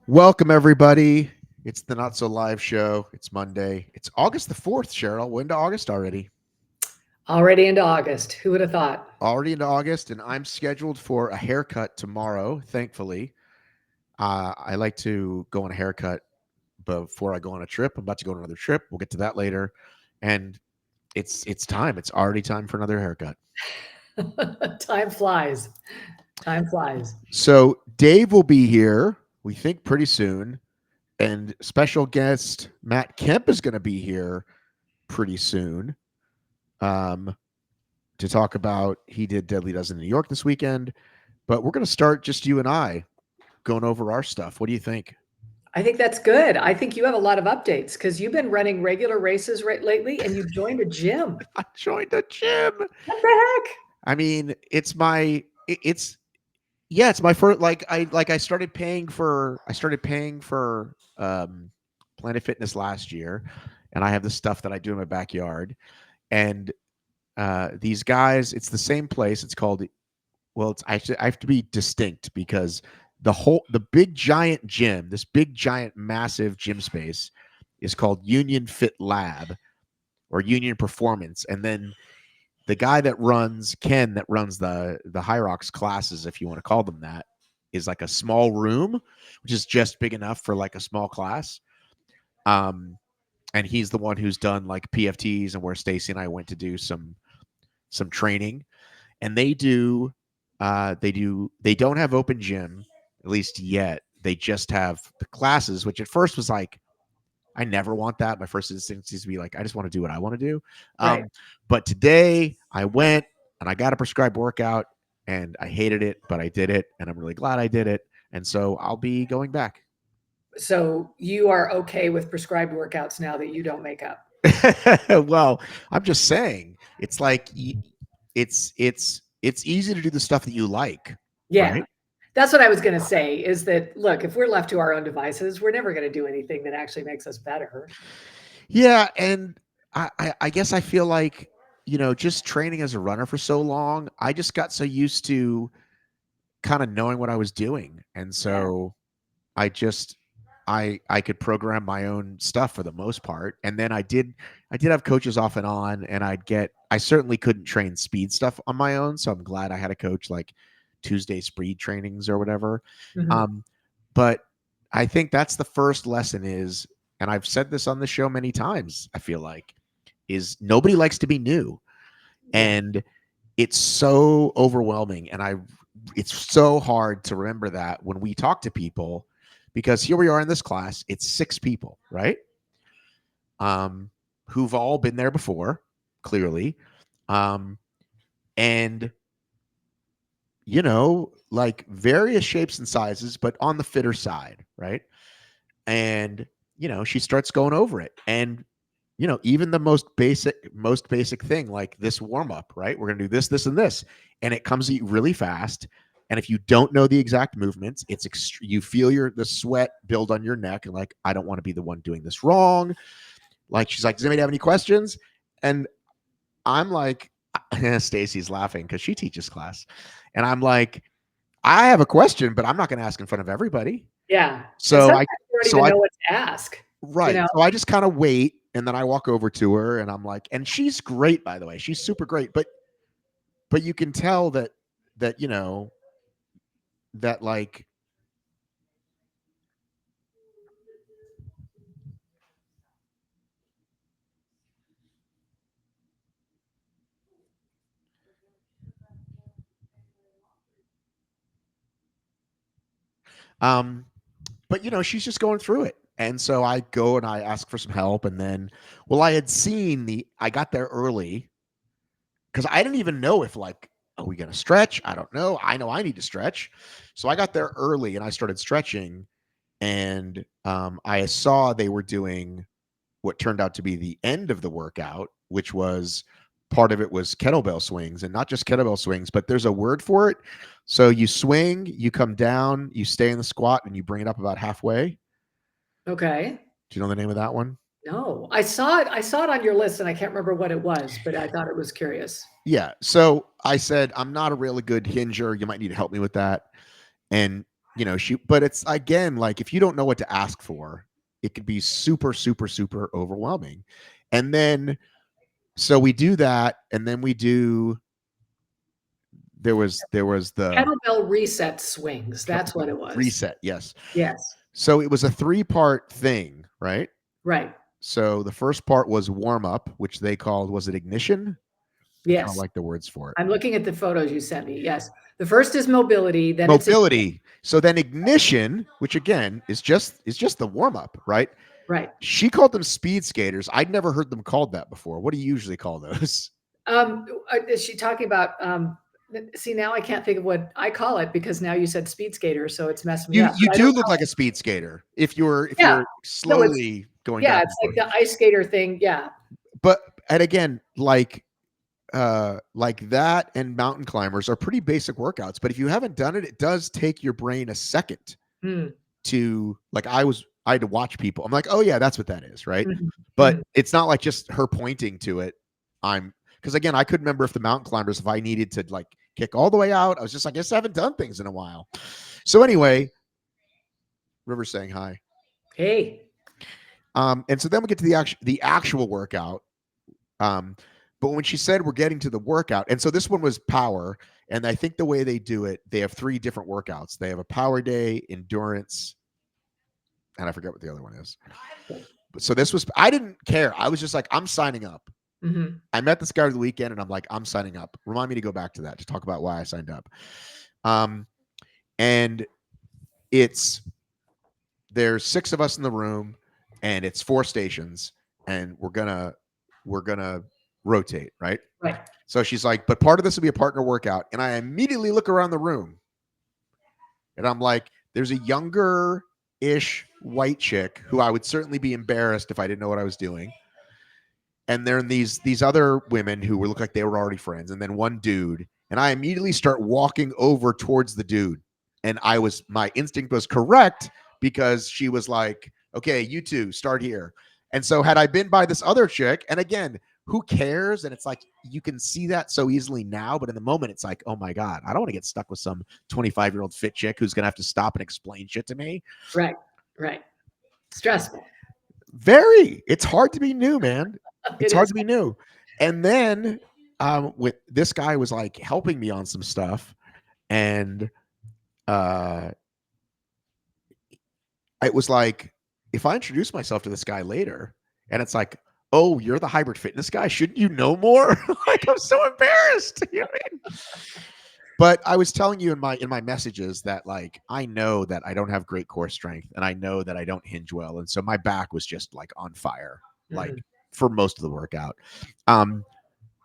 Welcome, everybody. It's the Not So Live show. It's Monday. It's August the 4th, Cheryl. We're into August already. Already into August. Who would have thought? Already into August, and I'm scheduled for a haircut tomorrow, thankfully. I like to go on a haircut before I go on a trip. I'm about to go on another trip. We'll get to that later. And it's time. It's already time for another haircut. Time flies. Time flies. So Dave will be here, we think, pretty soon. And special guest Matt Kemp is going to be here pretty soon. To talk about he did Deadly Dozen in New York this weekend, but we're going to start just you and I going over our stuff. What do you think? I think that's good. I think you have a lot of updates because you've been running regular races right lately and you joined a gym. I joined a gym. What the heck? I mean, it's my first I started paying for Planet Fitness last year, and I have the stuff that I do in my backyard, and these guys, it's the same place. It's called, well, it's actually, I have to be distinct because the big giant gym, this big giant massive gym space is called Union Fit Lab or Union Performance. And then the guy that runs the HYROX classes, if you want to call them that, is like a small room, which is just big enough for like a small class. And he's the one who's done like PFTs and where Stacy and I went to do some training, and they don't have open gym, at least yet. They just have the classes, which at first was like, I never want that. My first instinct is to be like, I just want to do what I want to do. Right. But today I went and I got a prescribed workout and I hated it, but I did it and I'm really glad I did it. And so I'll be going back. So you are okay with prescribed workouts now that you don't make up? Well, I'm just saying, it's like it's easy to do the stuff that you like. Yeah. Right? That's what I was going to say is that, look, if we're left to our own devices, we're never going to do anything that actually makes us better. Yeah. And I guess I feel like, just training as a runner for so long, I just got so used to kind of knowing what I was doing. And so I could program my own stuff for the most part. And then I did have coaches off and on, and I certainly couldn't train speed stuff on my own. So I'm glad I had a coach like Tuesday speed trainings or whatever. Mhm. But I think that's the first lesson is, and I've said this on the show many times, I feel like, is nobody likes to be new. Yeah. And it's so overwhelming. And it's so hard to remember that when we talk to people, because here we are in this class, it's 6 people, right? Who've all been there before, clearly. And like various shapes and sizes, but on the fitter side, right? And she starts going over it. And even the most basic thing, like this warm up, right? We're going to do this, and this, and it comes really fast. And if you don't know the exact movements, you feel the sweat build on your neck, and like, I don't want to be the one doing this wrong. Like, she's like, does anybody have any questions? And I'm like, Stacy's laughing because she teaches class, and I'm like, I have a question, but I'm not going to ask in front of everybody. Yeah. So sometimes you don't even know what to ask. Right. So I just kind of wait, and then I walk over to her and I'm like, and she's great, by the way. She's super great, but you can tell that that like but she's just going through it. And so I go and I ask for some help, and then I got there early because I didn't even know if, like, are we going to stretch? I don't know. I know I need to stretch. So I got there early and I started stretching, and I saw they were doing what turned out to be the end of the workout, which was part of it was kettlebell swings, and not just kettlebell swings, but there's a word for it. So you swing, you come down, you stay in the squat, and you bring it up about halfway. Okay. Do you know the name of that one? No, I saw it on your list and I can't remember what it was, but I thought it was curious. Yeah. So I said, I'm not a really good hinger. You might need to help me with that. And but it's again, like if you don't know what to ask for, it could be super, super, super overwhelming. And then, so we do that. And then there was the Kettlebell reset swings. That's what it was. reset. Yes. Yes. So it was a 3-part thing, right? Right. So the first part was warm up, which they called, was it ignition? I don't Yes. like the words for it. I'm looking at the photos you sent me. Yes. The first is mobility, then it's Mobility. So then ignition, which again is just the warm up, right? right. She called them speed skaters. I'd never heard them called that before. What do you usually call those? Is she talking about see, now I can't think of what I call it because now you said speed skater, so it's messing me You up. you But I do don't look know. like a speed skater if you're Yeah. No, it's slowly going yeah, back it's and like forth. the ice skater thing. Yeah. But and again, like that and mountain climbers are pretty basic workouts. But if you haven't done it, it does take your brain a second Mm, to, like, I had to watch people. I'm like, oh yeah, that's what that is, right? mhm, But mhm. it's not like just her pointing to it. I'm because again, I couldn't remember if the mountain climbers, if I needed to like kick all the way out. I was just like, I guess I haven't done things in a while. So anyway, River's saying hi. Hey. And so then we get to the actual workout. Um, but when she said we're getting to the workout, and so this one was power, and I think the way they do it, they have 3 different workouts. They have a power day, endurance, and I forget what the other one is. But so this was, I didn't care. I was just like, I'm signing up. Mhm. I met this guy over the weekend, and I'm like, I'm signing up. Remind me to go back to that to talk about why I signed up. Um, and it's there's 6 of us in the room, and it's 4 stations, and we're gonna rotate, right? Right. So she's like, but part of this will be a partner workout. And I immediately look around the room and I'm like, there's a younger ish white chick who I would certainly be embarrassed if I didn't know what I was doing. And there are these other women who look like they were already friends, and then one dude. And I immediately start walking over towards the dude. And my instinct was correct because she was like, okay, you two start here. And so had I been by this other chick, and again, who cares? And it's like you can see that so easily now, but in the moment, it's like, oh my God, I don't want to get stuck with some 25-year-old fit chick who's gonna have to stop and explain shit to me. Right. Right. Stressful. It's hard to be new, man. It's It hard is. to be new. And then with this guy was like helping me on some stuff, and uh it was like, if I introduce myself to this guy later, and it's like, oh, you're the hybrid fitness guy, shouldn't you know more? Like, I'm so embarrassed. You know what I mean? But I was telling you in my messages that, like, I know that I don't have great core strength, and I know that I don't hinge well, and so my back was just like on fire, like Mhm. for most of the workout.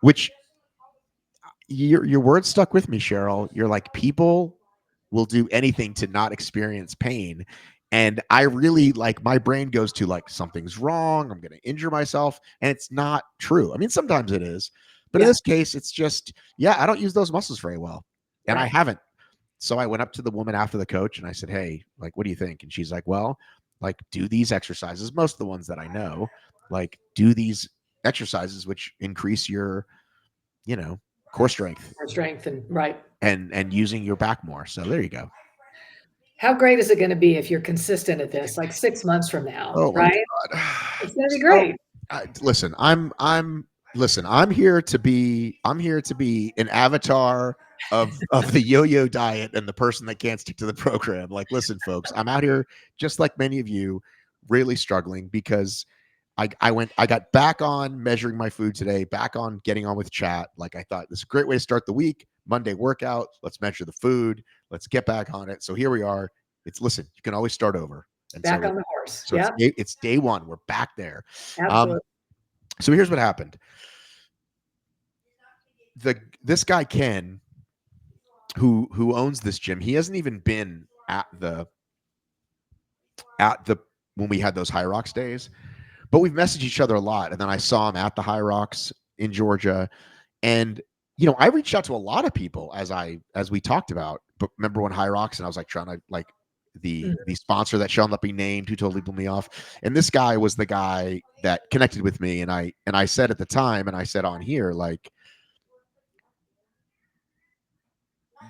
Which your words stuck with me, Cheryl. You're like, people will do anything to not experience pain. And I really, like, my brain goes to like, something's wrong, I'm going to injure myself. And it's not true. I mean, sometimes it is, but in Yeah. this case, it's just, yeah, I don't use those muscles very well. And I Right. haven't. So I went up to the woman after the coach and I said, hey, like, what do you think? And she's like, well, like, do these exercises, most of the ones that I know, like, do these exercises, which increase your, you know, core strength More strength and right. and using your back more. So there you go. How great is it going to be if you're consistent at this, like 6 months from now, Oh my right? god. It's going to be So great. listen, I'm here to be an avatar of the yo-yo diet and the person that can't stick to the program. Like, listen, folks, I'm out here just like many of you, really struggling because I got back on measuring my food today, back on getting on with chat. Like, I thought this is a great way to start the week. Monday workout. Let's measure the food. Let's get back on it. So here we are. Listen, you can always start over. And Back so on the horse. so Yeah, it's day one. We're back there. Um, absolutely. so here's what happened. This guy Ken, who owns this gym, he hasn't even been at the when we had those HYROX days, but we've messaged each other a lot. And then I saw him at the HYROX in Georgia, and I reached out to a lot of people as we talked about. But remember when HYROX, and I was like trying to like Mhm. the sponsor that shall not be named, who totally blew me off. And this guy was the guy that connected with me, and I said at the time, and I said on here, like,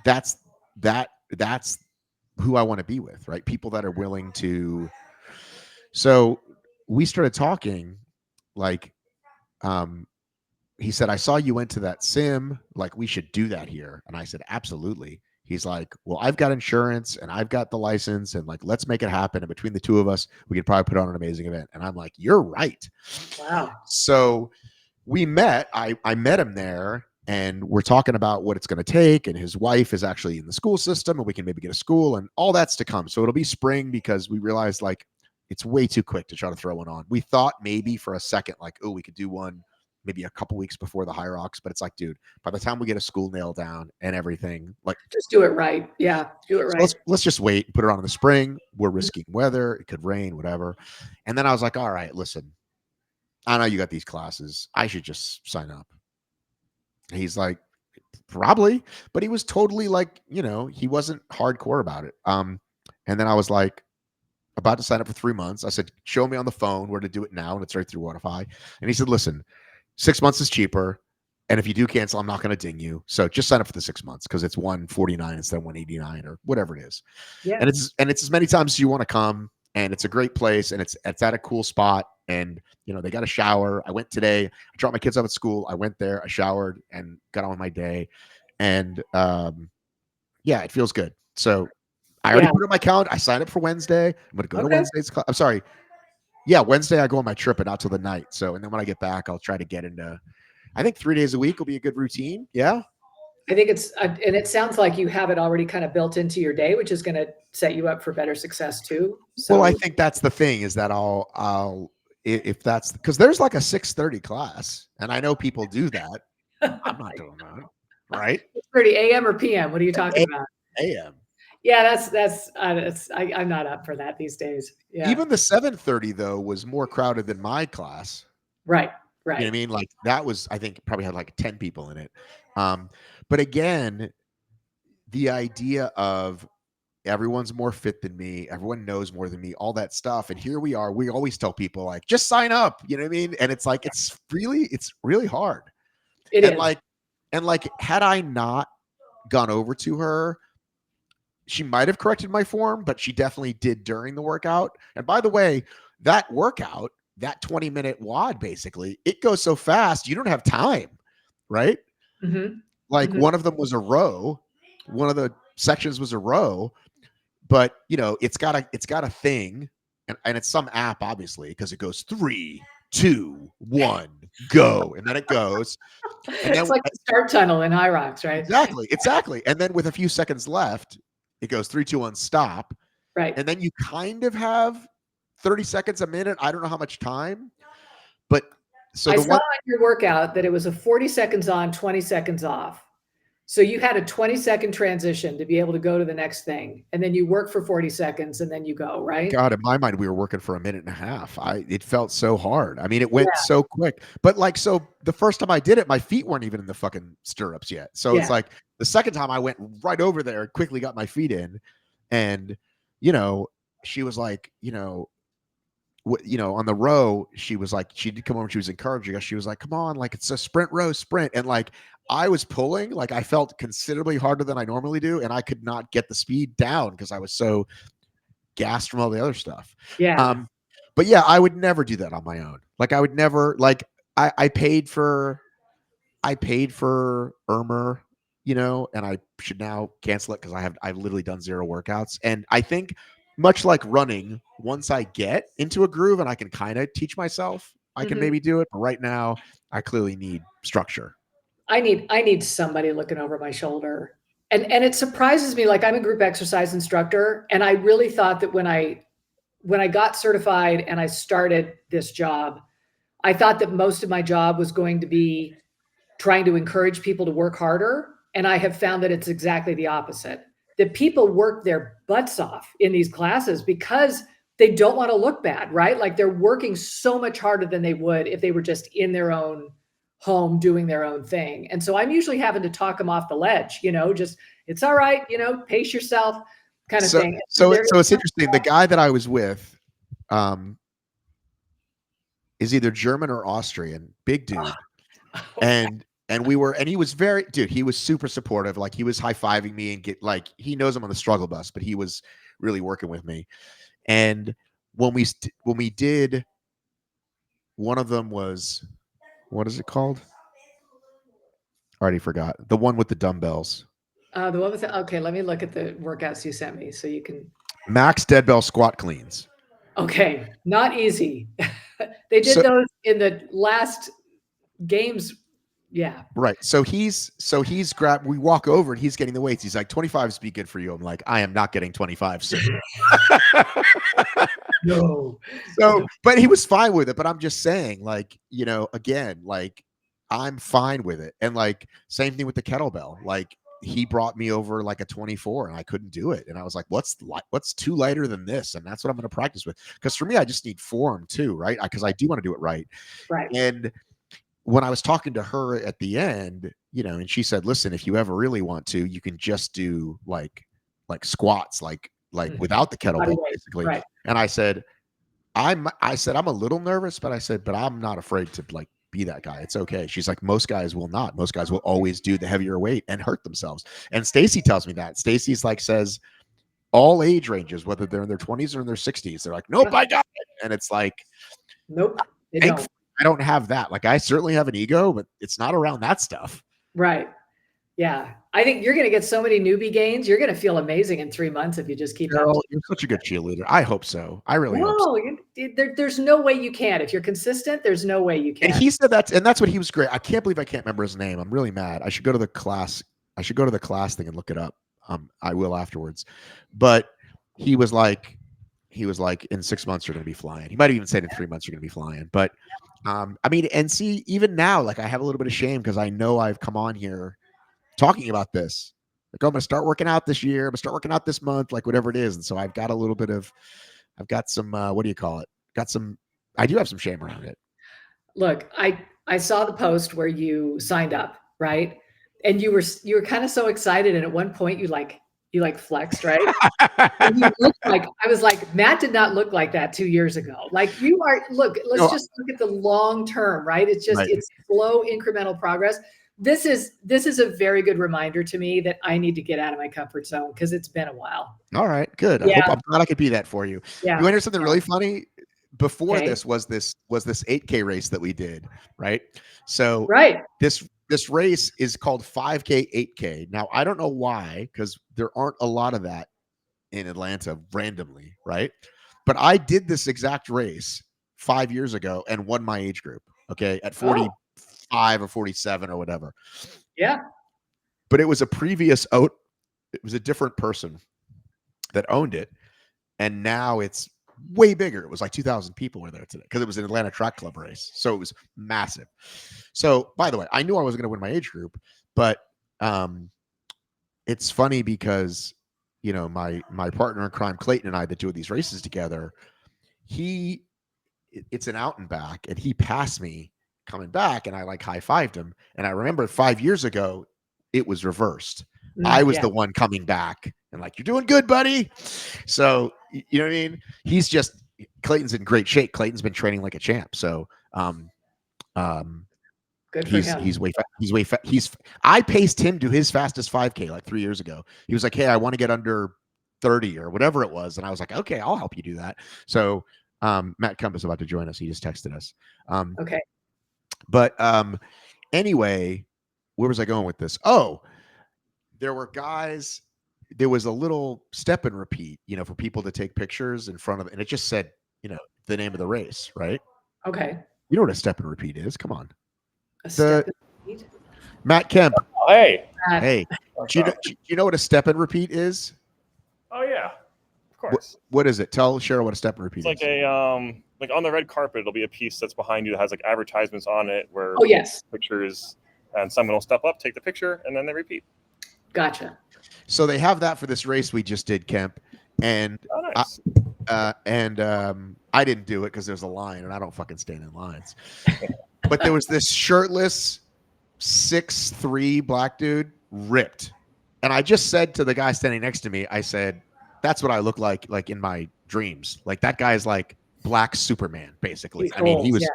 that's who I want to be with, right? People that are willing to. So we started talking, like, um, he said, I saw you went to that sim. Like, we should do that here. And I said, absolutely. He's like, well, I've got insurance and I've got the license, and like, let's make it happen. And between the two of us, we could probably put on an amazing event. And I'm like, you're right. Wow. So we met. I met him there, and we're talking about what it's going to take. And his wife is actually in the school system, and we can maybe get a school, and all that's to come. So it'll be spring, because we realized like it's way too quick to try to throw one on. We thought maybe for a second, like, oh, we could do one maybe a couple weeks before the HYROX, but it's like, dude, by the time we get a school nailed down and everything, like, Just do it right. Yeah, do it so right. let's just wait and put it on in the spring. We're Mhm. risking weather; it could rain, whatever. And then I was like, all right, listen, I know you got these classes. I should just sign up. He's like, probably, but he was totally like, he wasn't hardcore about it. And then I was like, about to sign up for 3 months. I said, show me on the phone where to do it now. And it's right through Wi-Fi. And he said, listen, 6 months is cheaper. And if you do cancel, I'm not going to ding you. So just sign up for the 6 months, because it's 149 instead of 189 or whatever it is. Yeah. And it's as many times as you want to come. And it's a great place, and it's at a cool spot. And they got a shower. I went today. I dropped my kids off at school. I went there. I showered and got on with my day. And yeah, it feels good. So I already Yeah. put it on my calendar. I signed up for Wednesday. I'm going to go to Okay. Wednesday's. I'm sorry. Yeah, Wednesday I go on my trip, but not till the night. So, and then when I get back, I'll try to get into. I think 3 days a week will be a good routine. Yeah. I think and it sounds like you have it already kind of built into your day, which is going to set you up for better success too. Well, I So, think that's the thing, is that I'll if that's because there's like a 6:30 class, and I know people do that. I'm not doing that, right? it's pretty AM or PM. What are you talking about? A.m. Yeah, I'm not up for that these days. Yeah. Even the 7:30 though was more crowded than my class. Right. You know Right. what I mean? Like, that was, I think, probably had like 10 people in it. But again, the idea of everyone's more fit than me, everyone knows more than me, all that stuff. And here we are. We always tell people, like, just sign up. You know what I mean? And it's like, it's really hard. It And is. like, had I not gone over to her, she might have corrected my form, but she definitely did during the workout. And by the way, that workout, that 20-minute WOD, basically, it goes so fast, you don't have time, right? Hmm. Like, Hmm. one of them was a row, one of the sections was a row, but it's got a thing, and it's some app, obviously, because it goes 3, 2, 1, go, and then it goes, and It's then like the start tunnel in HYROX, right? exactly, and then with a few seconds left, it goes 3, 2, 1, stop, Right. and then you kind of have 30 seconds, a minute. I don't know how much time, but so I the saw one, on your workout that it was a 40 seconds on, 20 seconds off. So you had a 20-second transition to be able to go to the next thing. And then you work for 40 seconds and then you go, right? God, in my mind, we were working for a minute and a half. It felt so hard. I mean, it went Yeah. so quick. But like, so the first time I did it, my feet weren't even in the fucking stirrups yet. So it's Yeah. like the second time I went right over there and quickly got my feet in, and you know, she was like, on the row, she was like, she did come over, she was encouraging us. She was like, come on, like, it's a sprint row, sprint. And like, I was pulling, like, I felt considerably harder than I normally do, and I could not get the speed down because I was so gassed from all the other stuff. Yeah. Um, but yeah, I would never do that on my own. Like, I would never, like, I paid for Irmer, and I should now cancel it because I've literally done 0 workouts. And I think, much like running, once I get into a groove and I can kind of teach myself, I can Mhm. maybe do it. But right now, I clearly need structure. I need somebody looking over my shoulder. And it surprises me, like I'm a group exercise instructor, and I really thought that when I got certified and I started this job, I thought that most of my job was going to be trying to encourage people to work harder. And I have found that it's exactly the opposite. That people work their butts off in these classes because they don't want to look bad, right? Like they're working so much harder than they would if they were just in their own home doing their own thing. And so I'm usually having to talk them off the ledge, just it's all right, pace yourself kind of So, thing. so, There, so it's interesting. The guy that I was with, um, is either German or Austrian, big dude, and And he was he was super supportive. Like, he was high-fiving me and he knows I'm on the struggle bus, but he was really working with me. And when we did, one of them was, what is it called? I already forgot. The one with the dumbbells. The one with okay, let me look at the workouts you sent me so you can. Max dead bell squat cleans. Okay, not easy. They did So, those in the last games. Yeah. right. So he's grabbed, we walk over and he's getting the weights. He's like, 25s be good for you. I'm like, I am not getting 25, sir. No. So, but he was fine with it. But I'm just saying, like, again, like, I'm fine with it. And like, same thing with the kettlebell. Like, he brought me over like a 24 and I couldn't do it. And I was like, what's too lighter than this? And that's what I'm going to practice with. Because for me, I just need form too, right? Because I do want to do it right. Right. And when I was talking to her at the end, and she said, listen, if you ever really want to, you can just do like squats, like without the kettlebell, basically. Right. And I said, I'm a little nervous, but I said, but I'm not afraid to like be that guy. It's okay. She's like, most guys will not. Most guys will always do the heavier weight and hurt themselves. And Stacy tells me that. Stacy's like, says all age ranges, whether they're in their 20s or in their 60s, they're like, nope, I got it. And it's like, nope, they don't. I don't have that. Like, I certainly have an ego, but it's not around that stuff. Right. Yeah. I think you're going to get so many newbie gains. You're going to feel amazing in 3 months if you just keep Carol, you're such a good cheerleader. I hope so. I really hope so. There's no way you can. If you're consistent, there's no way you can. And he said that's what he was great. I can't believe I can't remember his name. I'm really mad. I should go to the class. I should go to the class thing and look it up. I will afterwards. But he was like, in 6 months you're going to be flying. He might have even said in 3 months you're going to be flying. But I mean, and see, even now, like, I have a little bit of shame because I know I've come on here talking about this. Like, I'm going to start working out this year. I'm going to start working out this month, like whatever it is. And so I've got some, what do you call it? I do have some shame around it. Look, I saw the post where you signed up, right? And you were kind of so excited. And at one point you flexed, right? And you looked like, I was like, Matt did not look like that 2 years ago. Like, you are, let's just look at the long term, right? It's just, it's slow incremental progress. This is a very good reminder to me that I need to get out of my comfort zone because it's been a while. All right, good. Yeah. I'm glad I could be that for you. Yeah. You want to hear something really funny? Before this was this 8K race that we did, right? So this race is called 5K, 8K. Now, I don't know why, because there aren't a lot of that in Atlanta randomly, right? But I did this exact race 5 years ago and won my age group, okay, at 45 or 47 or whatever. Yeah. But it was it was a different person that owned it. And now it's way bigger. It was like 2,000 people were there today because it was an Atlanta Track Club race. So it was massive. So, by the way, I knew I was going to win my age group, but it's funny because, my partner in crime, Clayton, and I that do these races together, it's an out and back, and he passed me coming back, and I like high-fived him. And I remember 5 years ago, it was reversed. I was the one coming back and like, you're doing good, buddy. So, you know what I mean? Clayton's in great shape. Clayton's been training like a champ. So, good for him. I paced him to his fastest 5K like 3 years ago. He was like, hey, I want to get under 30 or whatever it was. And I was like, okay, I'll help you do that. So, Matt Kemp is about to join us. He just texted us. Okay. But anyway, where was I going with this? Oh, there was a little step and repeat, for people to take pictures in front of it. And it just said, the name of the race, right? Okay. You know what a step and repeat is? Come on. Step and repeat? Matt Kemp. Hey. Hey. Do you know what a step and repeat is? Oh, yeah. Of course. What is it? Tell Cheryl what a step and repeat is. It's like like on the red carpet, it'll be a piece that's behind you that has like advertisements on it where pictures, and someone will step up, take the picture, and then they repeat. Gotcha. So they have that for this race we just did, Kemp, and nice. I didn't do it because there's a line, and I don't fucking stand in lines. But there was this shirtless 6'3" black dude, ripped, and I just said to the guy standing next to me, I said, "That's what I look like in my dreams. Like, that guy's like Black Superman, basically." I mean, he was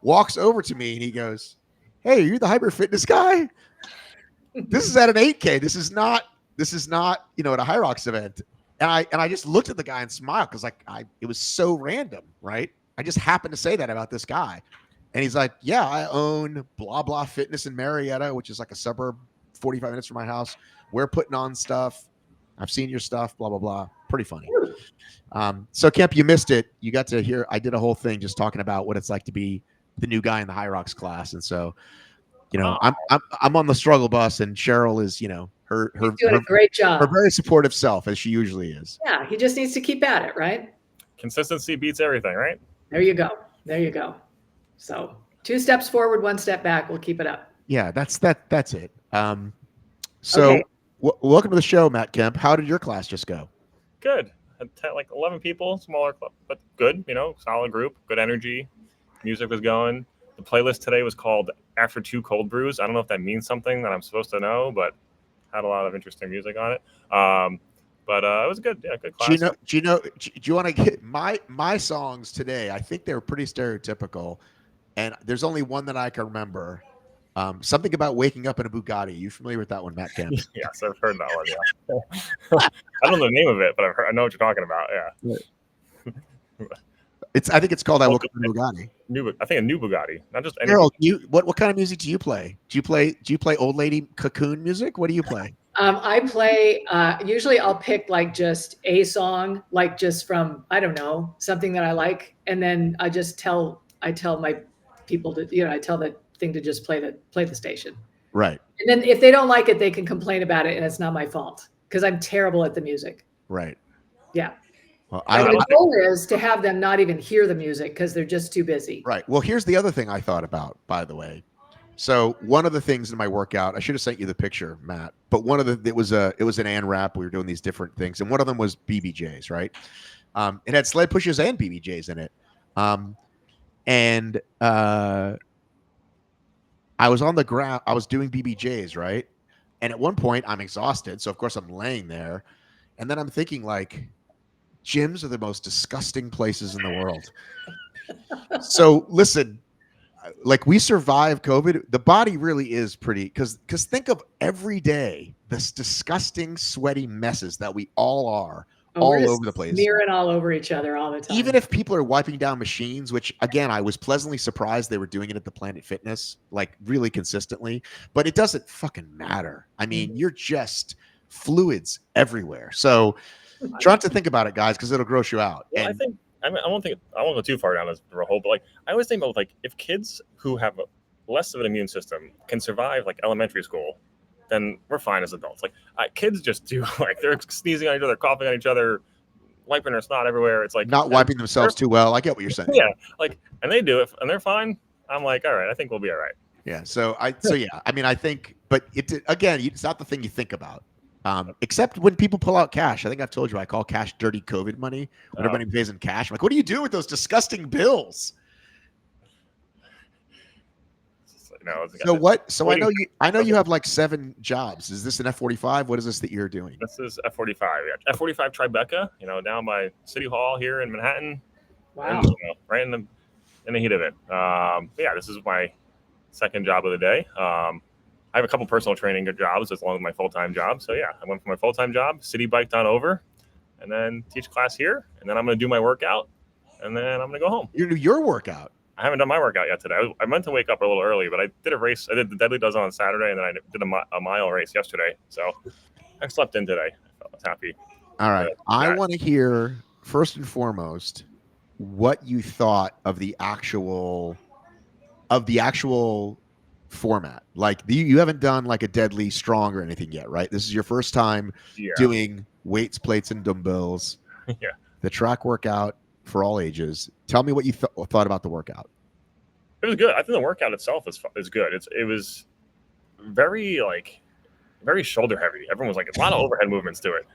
walks over to me and he goes, hey, are you the hyper fitness guy? This is at an 8K. This is not, at a HYROX event. And I just looked at the guy and smiled because it was so random, right? I just happened to say that about this guy. And he's like, yeah, I own blah, blah fitness in Marietta, which is like a suburb 45 minutes from my house. We're putting on stuff. I've seen your stuff, blah, blah, blah. Pretty funny. So Kemp, you missed it. You got to hear, I did a whole thing just talking about what it's like to be the new guy in the HYROX class. And so, I'm on the struggle bus, and Cheryl is, her doing a great job. Her very supportive self, as she usually is. Yeah, he just needs to keep at it, right? Consistency beats everything, right? There you go. So 2 steps forward, 1 step back. We'll keep it up. Yeah, that's it. Okay. Welcome to the show, Matt Kemp. How did your class just go? Good. Had 11 people, smaller club, but good. Solid group, good energy. Music was going. The playlist today was called After 2 Cold Brews. I don't know if that means something that I'm supposed to know, but had a lot of interesting music on it. But it was good. Yeah, good class. Do you want to get my songs today? I think they were pretty stereotypical, and there's only one that I can remember. Something about waking up in a Bugatti. Are you familiar with that one, Matt Kemp? Yes, I've heard that one. Yeah. I don't know the name of it, but I know what you're talking about. Yeah. I think it's called I Woke Up in a Bugatti. I think a new Bugatti, not just any. Carol, what kind of music do you play? Do you play old lady cocoon music? What do you play? I play usually I'll pick just a song, just from, I don't know, something that I like, and then I tell my people to, I tell the thing to just play the station. Right. And then if they don't like it, they can complain about it, and it's not my fault because I'm terrible at the music. Right. Yeah. Well, the goal is to have them not even hear the music because they're just too busy. Right. Well, here's the other thing I thought about, by the way. So one of the things in my workout, I should have sent you the picture, Matt, but it was an ANRAP. We were doing these different things, and one of them was BBJs, right? It had sled pushes and BBJs in it. I was on the ground. I was doing BBJs, right? And at one point, I'm exhausted. So, of course, I'm laying there. And then I'm thinking, gyms are the most disgusting places in the world. So, listen, we survived COVID. The body really is pretty, because think of every day, this disgusting, sweaty messes that we all are. All over the place, smearing all over each other all the time. Even if people are wiping down machines, which again, I was pleasantly surprised they were doing it at the Planet Fitness, really consistently. But it doesn't fucking matter. I mean, you're just fluids everywhere. So try not to think about it, guys, because it'll gross you out. Well, I won't go too far down this hole, but I always think about if kids who have less of an immune system can survive elementary school, then we're fine as adults. Kids just do they're sneezing on each other, coughing on each other, wiping their snot everywhere. It's not wiping themselves too well. I get what you're saying. Yeah, and they do it, and they're fine. I'm all right. I think we'll be all right. Yeah. So yeah. I mean, I think, but it's not the thing you think about. Except when people pull out cash. I think I've told you I call cash dirty COVID money. When everybody pays in cash, I'm like, what do you do with those disgusting bills? So I know you have 7 jobs. Is this an F45? What is this that you're doing? This is F45. Yeah. F45 Tribeca, down by City Hall here in Manhattan. Wow. And, right in the heat of it. Yeah, this is my second job of the day. I have a couple personal training jobs as long as my full-time job. So yeah, I went for my full-time job, city biked on over, and then teach class here. And then I'm going to do my workout, and then I'm going to go home. You do your workout? I haven't done my workout yet today. I meant to wake up a little early, but I did a race. I did the Deadly Dozen on Saturday, and then I did a mile race yesterday. So I slept in today. I was happy. All right. I want to hear, first and foremost, what you thought of the actual format. You haven't done a Deadly Strong or anything yet, right? This is your first time doing weights, plates, and dumbbells. Yeah. The track workout for all ages. Tell me what you thought about the workout. It was good. I think the workout itself is good. It was very very shoulder heavy. Everyone was a lot of overhead movements to it.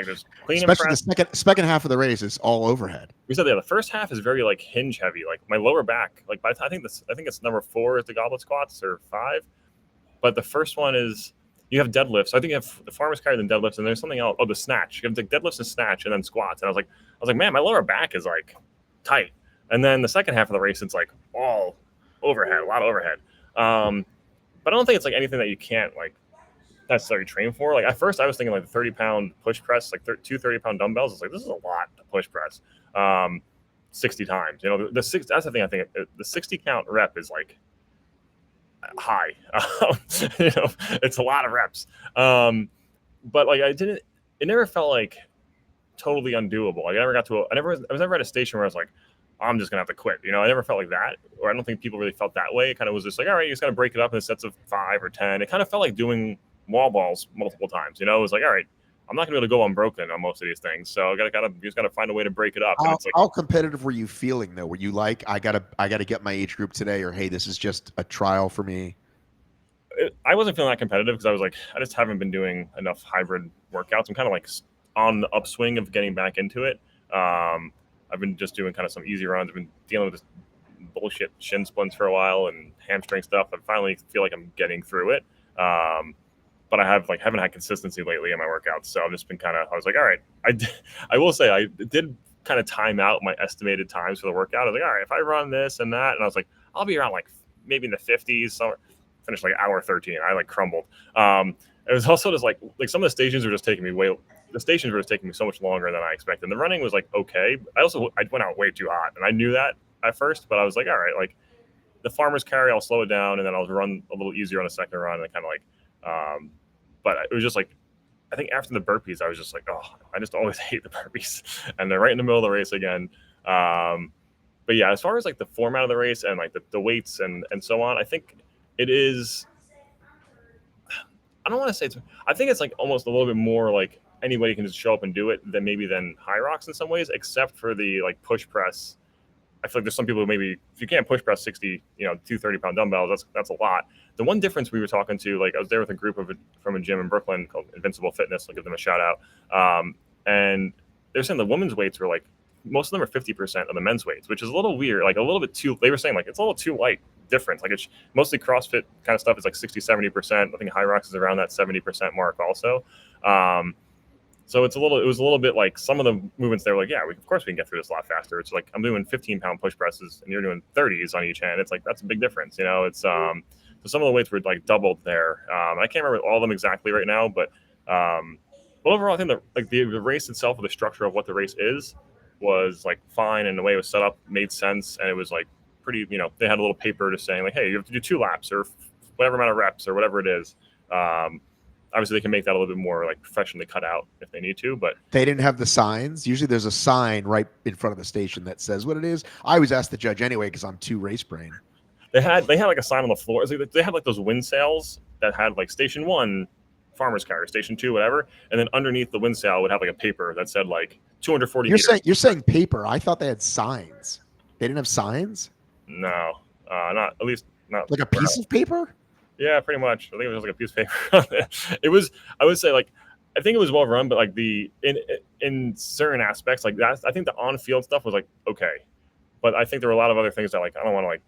There's clean and press. Especially the second half of the race is all overhead. We said the first half is very hinge heavy. My lower back. I think it's number 4 is the goblet squats or 5, but the first one is you have deadlifts. I think you have the farmer's carry, then deadlifts, and there's something else. Oh, the snatch. You have the deadlifts and snatch, and then squats. And I was like, man, my lower back is tight. And then the second half of the race, it's all overhead, a lot of overhead. But I don't think it's like anything that you can't like necessarily train for. Like at first, I was thinking like the 30-pound push press, like two 30-pound dumbbells. It's like this is a lot to push press, 60 times. You know, the six. That's the thing. I think the 60 count rep is like high. You know, it's a lot of reps. But like I didn't. It never felt like totally undoable. Like I never got to. I was never at a station where I was like, I'm just gonna have to quit. You know, I never felt like that, or I don't think people really felt that way. It kind of was just like, all right, you just gotta break it up in sets of 5 or 10. It kind of felt like doing wall balls multiple times. You know, it was like, all right, I'm not gonna be able to go unbroken on most of these things, so you just gotta find a way to break it up. And it's like, How competitive were you feeling though? Were you like, I gotta get my age group today, or hey, this is just a trial for me? I wasn't feeling that competitive because I was like, I just haven't been doing enough hybrid workouts. I'm kind of like on the upswing of getting back into it. I've been just doing kind of some easy runs. I've been dealing with this bullshit shin splints for a while and hamstring stuff. I finally feel like I'm getting through it. But I haven't had consistency lately in my workouts. So I've just been I was like, all right, I will say I did kind of time out my estimated times for the workout. I was like, all right, if I run this and that, and I was like, I'll be around like maybe in the 50s. Somewhere. Finished like hour 13. I like crumbled. It was also just like some of the stations were just taking me so much longer than I expected. The running was like okay. I went out way too hot, and I knew that at first, but I was like, all right, like the farmer's carry, I'll slow it down, and then I'll run a little easier on the second run, and kind of like, but it was just like, I think after the burpees, I was just like, oh, I just always hate the burpees, and they're right in the middle of the race again. But yeah, as far as like the format of the race and like the weights and so on, I think it is. I don't want to say I think it's like almost a little bit more like anybody can just show up and do it than HYROX in some ways, except for the like push press. I feel like there's some people who maybe if you can't push press 60, two 30-pound dumbbells, that's a lot. The one difference we were talking to, like I was there with a group from a gym in Brooklyn called Invincible Fitness. I'll give them a shout out. And they're saying the women's weights were like most of them are 50% of the men's weights, which is a little weird, like a little bit too. They were saying like it's a little too light difference. Like it's mostly CrossFit kind of stuff is like 60-70%. I think HYROX is around that 70% mark also. So it was a little bit like some of the movements they were like, yeah, of course we can get through this a lot faster. It's like I'm doing 15-pound push presses and you're doing 30s on each hand. It's like that's a big difference, It's so some of the weights were like doubled there. I can't remember all of them exactly right now, but overall, I think the race itself, or the structure of what the race is, was like fine, and the way it was set up made sense, and it was like pretty. They had a little paper just saying like, hey, you have to do 2 laps or whatever amount of reps or whatever it is. Obviously, they can make that a little bit more like professionally cut out if they need to, but they didn't have the signs. Usually, there's a sign right in front of the station that says what it is. I always ask the judge anyway because I'm too race brain. They had like a sign on the floor. Like they had like those wind sails that had like Station 1, farmer's carry, Station 2, whatever, and then underneath the wind sail would have like a paper that said like 240 meters. You're saying paper. I thought they had signs. They didn't have signs? No, not at least not like a piece of paper. Yeah, pretty much. I think it was like a piece of paper. It was. I would say like I think it was well run, but like in certain aspects like that, I think the on field stuff was like okay, but I think there were a lot of other things that like I don't want to like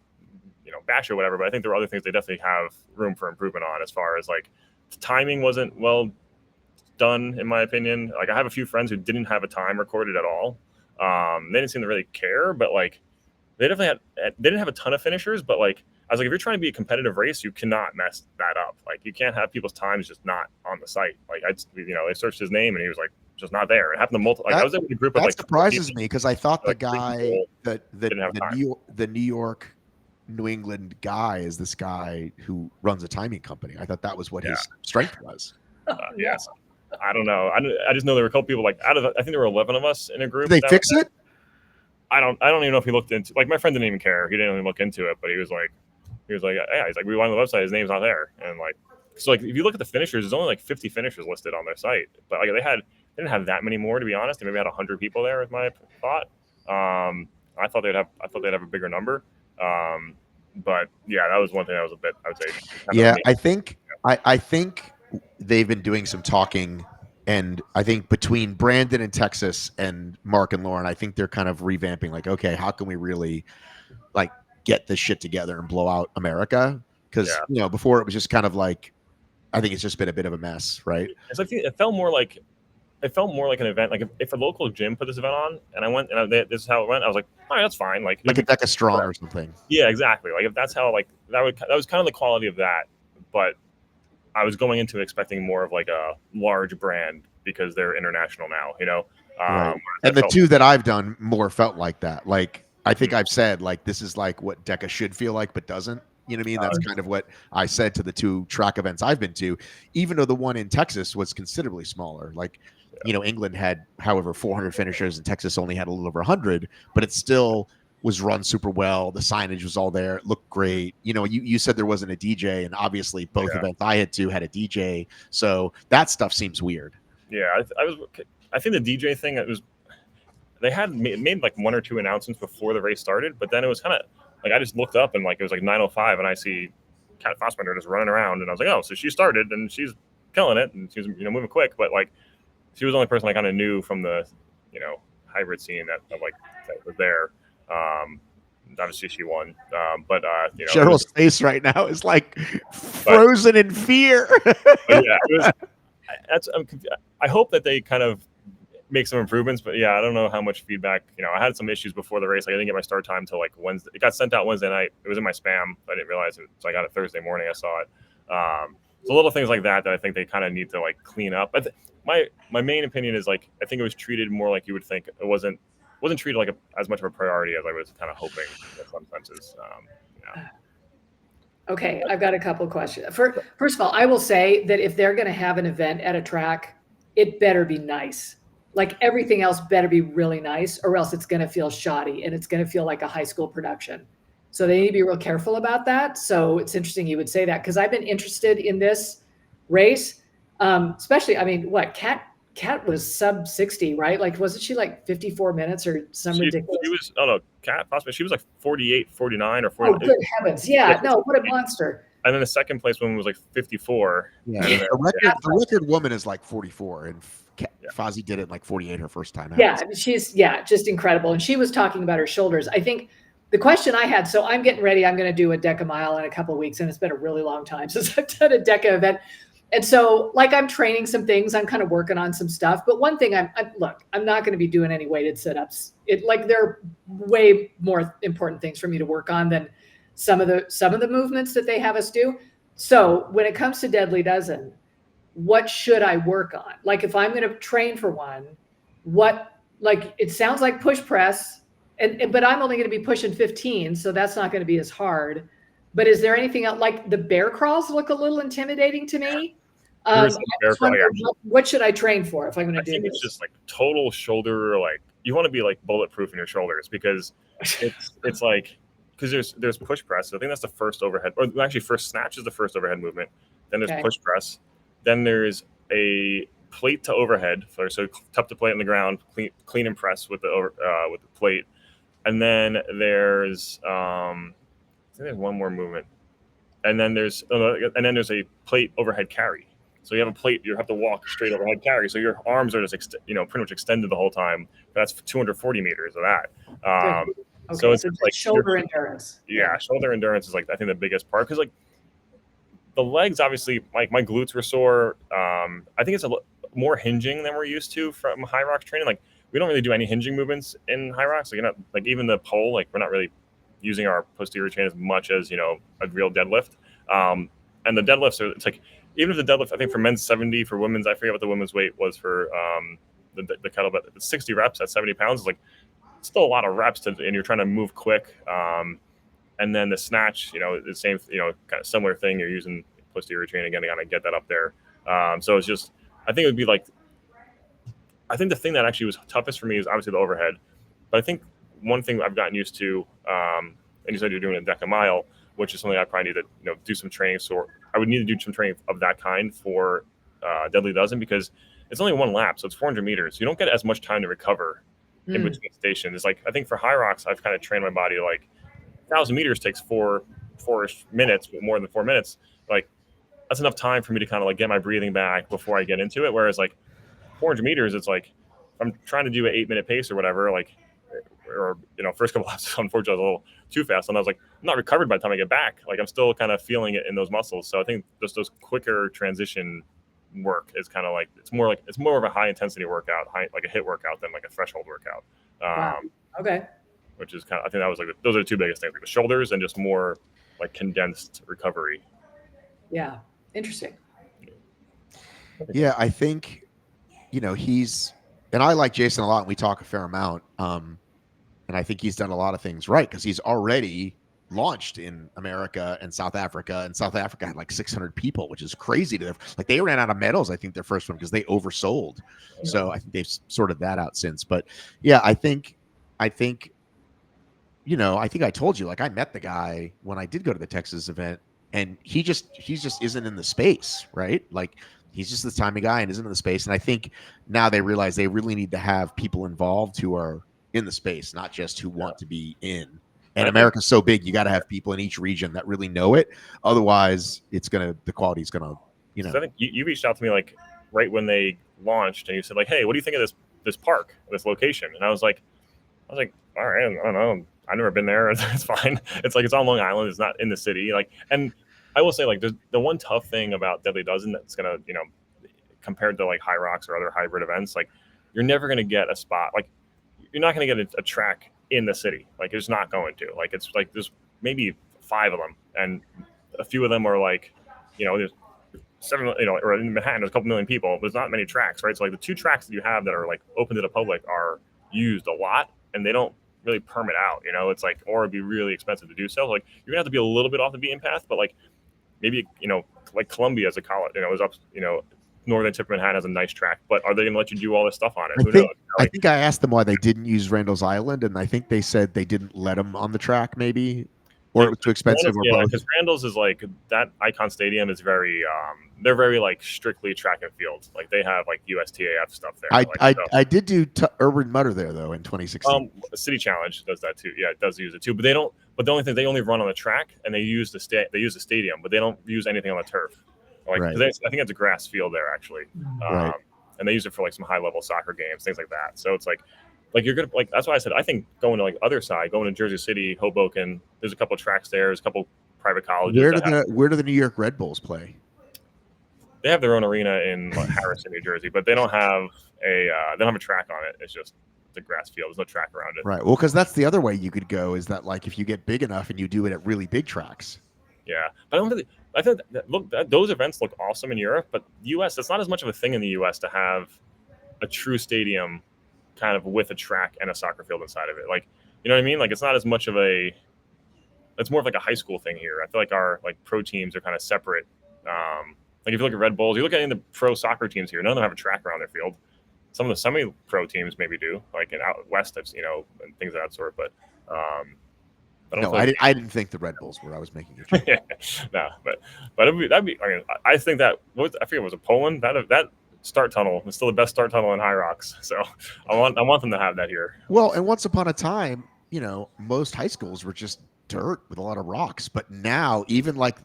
bash or whatever, but I think there were other things they definitely have room for improvement on as far as like the timing wasn't well done in my opinion. Like I have a few friends who didn't have a time recorded at all. They didn't seem to really care, but like they didn't have a ton of finishers, but like I was like, if you're trying to be a competitive race, you cannot mess that up. Like you can't have people's times just not on the site. Like they searched his name and he was like just not there. It happened to multiple. Like I was in a group of like surprises me because I thought the like, guy the New York New England guy is this guy who runs a timing company. I thought that was what his strength was. Yes. I don't know. I just know there were a couple people like I think there were 11 of us in a group. Did they fix it? I don't even know if he looked into like my friend didn't even care. He didn't even look into it, but he was like, yeah, he's like, we went on the website, his name's not there. And like, so like if you look at the finishers, there's only like 50 finishers listed on their site. But like they didn't have that many more, to be honest. They maybe had 100 people there is my thought. I thought they'd have a bigger number. But yeah, that was one thing that was a bit, I would say. Yeah, I think they've been doing some talking, and I think between Brandon and Texas and Mark and Lauren, I think they're kind of revamping like, okay, how can we really like get this shit together and blow out America? Because before it was just kind of like, I think it's just been a bit of a mess, right? It's like it felt more like it felt more like an event. Like if a local gym put this event on, and I went, and this is how it went, I was like, all right, that's fine. Like Like a Deca Strong or something. yeah, exactly. Like if that's how like that was kind of the quality of that, but I was going into expecting more of like a large brand because they're international now, Right. Um, And the felt, two that I've done more felt like that. Like I think Mhm. I've said like this is like what Deca should feel like, but doesn't. You know what I mean? That's kind of what I said to the two track events I've been to, even though the one in Texas was considerably smaller. Like, England had however 400 finishers and Texas only had a little over 100, but it still was run super well. The signage was all there. It looked great. You said there wasn't a DJ, and obviously both yeah, events I had a DJ. So that stuff seems weird. yeah. I think the DJ thing, it was they had made like one or two announcements before the race started, but then it was kind of like I just looked up and like it was like 9:05 and I see Kat Fossbender just running around and I was like, oh, so she started and she's killing it and she's moving quick, but like she was the only person I kind of knew from the hybrid scene that was there. Obviously she won, but Cheryl's face right now is like frozen in fear. but yeah, it was. I hope that they kind of make some improvements, but yeah, I don't know how much feedback. I had some issues before the race. Like, I didn't get my start time till like Wednesday. It got sent out Wednesday night. It was in my spam. I didn't realize it, so I got it Thursday morning. I saw it. So little things like that I think they kind of need to like clean up. But my main opinion is like I think it was treated more like you would think. It wasn't treated like as much of a priority as I was kind of hoping in some senses. Yeah. Okay, I've got a couple of questions. First of all, I will say that if they're going to have an event at a track, it better be nice. Like everything else better be really nice, or else it's going to feel shoddy and it's going to feel like a high school production. So they need to be real careful about that. So it's interesting you would say that because I've been interested in this race, especially. I mean, what Kat was sub 60, right? Like, wasn't she like 54 minutes or some ridiculous? She was, oh no, Kat Fossman, she was like 48, 49 or 40. Oh, good heavens. Yeah, no, what a monster. And then the second place woman was like 54. Yeah, the record woman is like 44, and Fozzie did it in like 48 her first time out. Yeah, she's just incredible. And she was talking about her shoulders. I think the question I had, so I'm getting ready. I'm going to do a Deca mile in a couple of weeks, and it's been a really long time since I've done a Deca event. And so, like, I'm training some things. I'm kind of working on some stuff. But one thing, I'm not going to be doing any weighted sit-ups. There are way more important things for me to work on than some of the movements that they have us do. So when it comes to Deadly Dozen, what should I work on? Like if I'm going to train for one, it sounds like push press, but I'm only going to be pushing 15, so that's not going to be as hard. But is there anything else? Like the bear crawls look a little intimidating to me. What should I train for if I'm going to do this? I think it's just like total shoulder, like you want to be like bulletproof in your shoulders because it's like because there's push press. So I think that's the first overhead, or actually first snatch is the first overhead movement. Then there's push press. Then there's a plate to overhead. So tuck the plate on the ground, clean and press with the plate. And then there's I think there's one more movement. And then there's a plate overhead carry. So you have a plate, you have to walk straight overhead carry. So your arms are just pretty much extended the whole time. That's 240 meters of that. Okay, so it's like shoulder endurance. Yeah, shoulder endurance is like I think the biggest part because like the legs obviously like my glutes were sore. I think it's more hinging than we're used to from HYROX training. Like we don't really do any hinging movements in HYROX. Like, like even the pole, like we're not really using our posterior chain as much as a real deadlift. And the deadlifts are it's like even if the deadlift I think for men's 70, for women's I forget what the women's weight was for the kettlebell. It's 60 reps at 70 pounds. It's like still a lot of reps and you're trying to move quick. And then the snatch, the same, kind of similar thing. You're using posterior chain again to kind of get that up there. So it's just, I think it would be like, I think the thing that actually was toughest for me is obviously the overhead. But I think one thing I've gotten used to, and you said you're doing a Deca mile, which is something I probably need to do some training. So I would need to do some training of that kind for Deadly Dozen because it's only one lap, so it's 400 meters. You don't get as much time to recover in between stations. It's like I think for HYROX, I've kind of trained my body like 1,000 meters takes four-ish minutes, but more than 4 minutes. Like that's enough time for me to kind of like get my breathing back before I get into it. Whereas like 400 meters, it's like I'm trying to do an 8-minute pace or whatever, like, or first couple laps, unfortunately, I was a little too fast, and I was like, I'm not recovered by the time I get back. Like I'm still kind of feeling it in those muscles. So I think just those quicker transition work is kind of like it's more of a high intensity workout, like a hit workout than like a threshold workout. Wow. Okay. Which is kind of, I think that was like those are the two biggest things, like the shoulders and just more like condensed recovery. Yeah. Interesting. Yeah, I think he's, and I like Jason a lot, and we talk a fair amount. And I think he's done a lot of things right because he's already launched in America and South Africa, and South Africa had like 600 people, which is crazy to them. Like they ran out of medals, I think, their first one because they oversold. So I think they've sorted that out since. But yeah, I think, I think I told you, like I met the guy when I did go to the Texas event, and he just isn't in the space, right? Like he's just the timing guy and isn't in the space. And I think now they realize they really need to have people involved who are in the space, not just who want to be in. And America's so big, you got to have people in each region that really know it. Otherwise, the quality's gonna, So I think you reached out to me like right when they launched, and you said like, "Hey, what do you think of this park, this location?" And I was like, all right, I don't know. I've never been there. It's fine. It's like it's on Long Island. It's not in the city. Like, and I will say, like, the one tough thing about Deadly Dozen that's gonna, compared to like HYROX or other hybrid events, like, you're never gonna get a spot. Like, you're not gonna get a track in the city. Like, it's not going to. Like, it's like there's maybe 5 of them, and a few of them are like, there's 7, or in Manhattan, there's a couple million people. But there's not many tracks, right? So like the 2 tracks that you have that are like open to the public are used a lot, and they don't really permit out. It's like, or it'd be really expensive to do so. Like you're gonna have to be a little bit off the beaten path, but like maybe like Columbia as a college, is up, northern tip of Manhattan has a nice track, but are they gonna let you do all this stuff on it? Who knows? I think I asked them why they didn't use Randall's Island, and I think they said they didn't let them on the track, maybe, or it was too expensive, or both. Because Randall's is like that Icon Stadium is very they're very like strictly track and field. Like they have like USTAF stuff there. I did do Urban Mutter there though in 2016. City Challenge does that too. Yeah, it does use it too. But they don't. But the only thing, they only run on the track, and they use the stadium, but they don't use anything on the turf. Like Right. I think it's a grass field there actually, Right. and they use it for like some high level soccer games, things like that. So it's like you're gonna like, that's why I said I think going to like other side, going to Jersey City, Hoboken. There's a couple of tracks there. There's a couple private colleges. Where do the New York Red Bulls play? They have their own arena in Harrison, New Jersey, but they don't have a track on it. It's just the grass field. There's no track around it. Right. Well, because that's the other way you could go, is that like if you get big enough and you do it at really big tracks. Yeah, but I think those events look awesome in Europe, but U.S. it's not as much of a thing in the U.S. to have a true stadium, kind of with a track and a soccer field inside of it. Like, you know what I mean? Like, it's not as much of a. It's more of like a high school thing here. I feel like our like pro teams are kind of separate. Like if you look at Red Bulls, you look at any of the pro soccer teams here, none of them have a track around their field. Some of the semi-pro teams maybe do, like in out west, and things of that sort. But I didn't think the Red Bulls were. I was making a joke. Yeah, no, but that'd be. I mean, I think that I forget, was it Poland? That start tunnel is still the best start tunnel in HYROX. So I want them to have that here. Well, and once upon a time, most high schools were just dirt with a lot of rocks, but now even like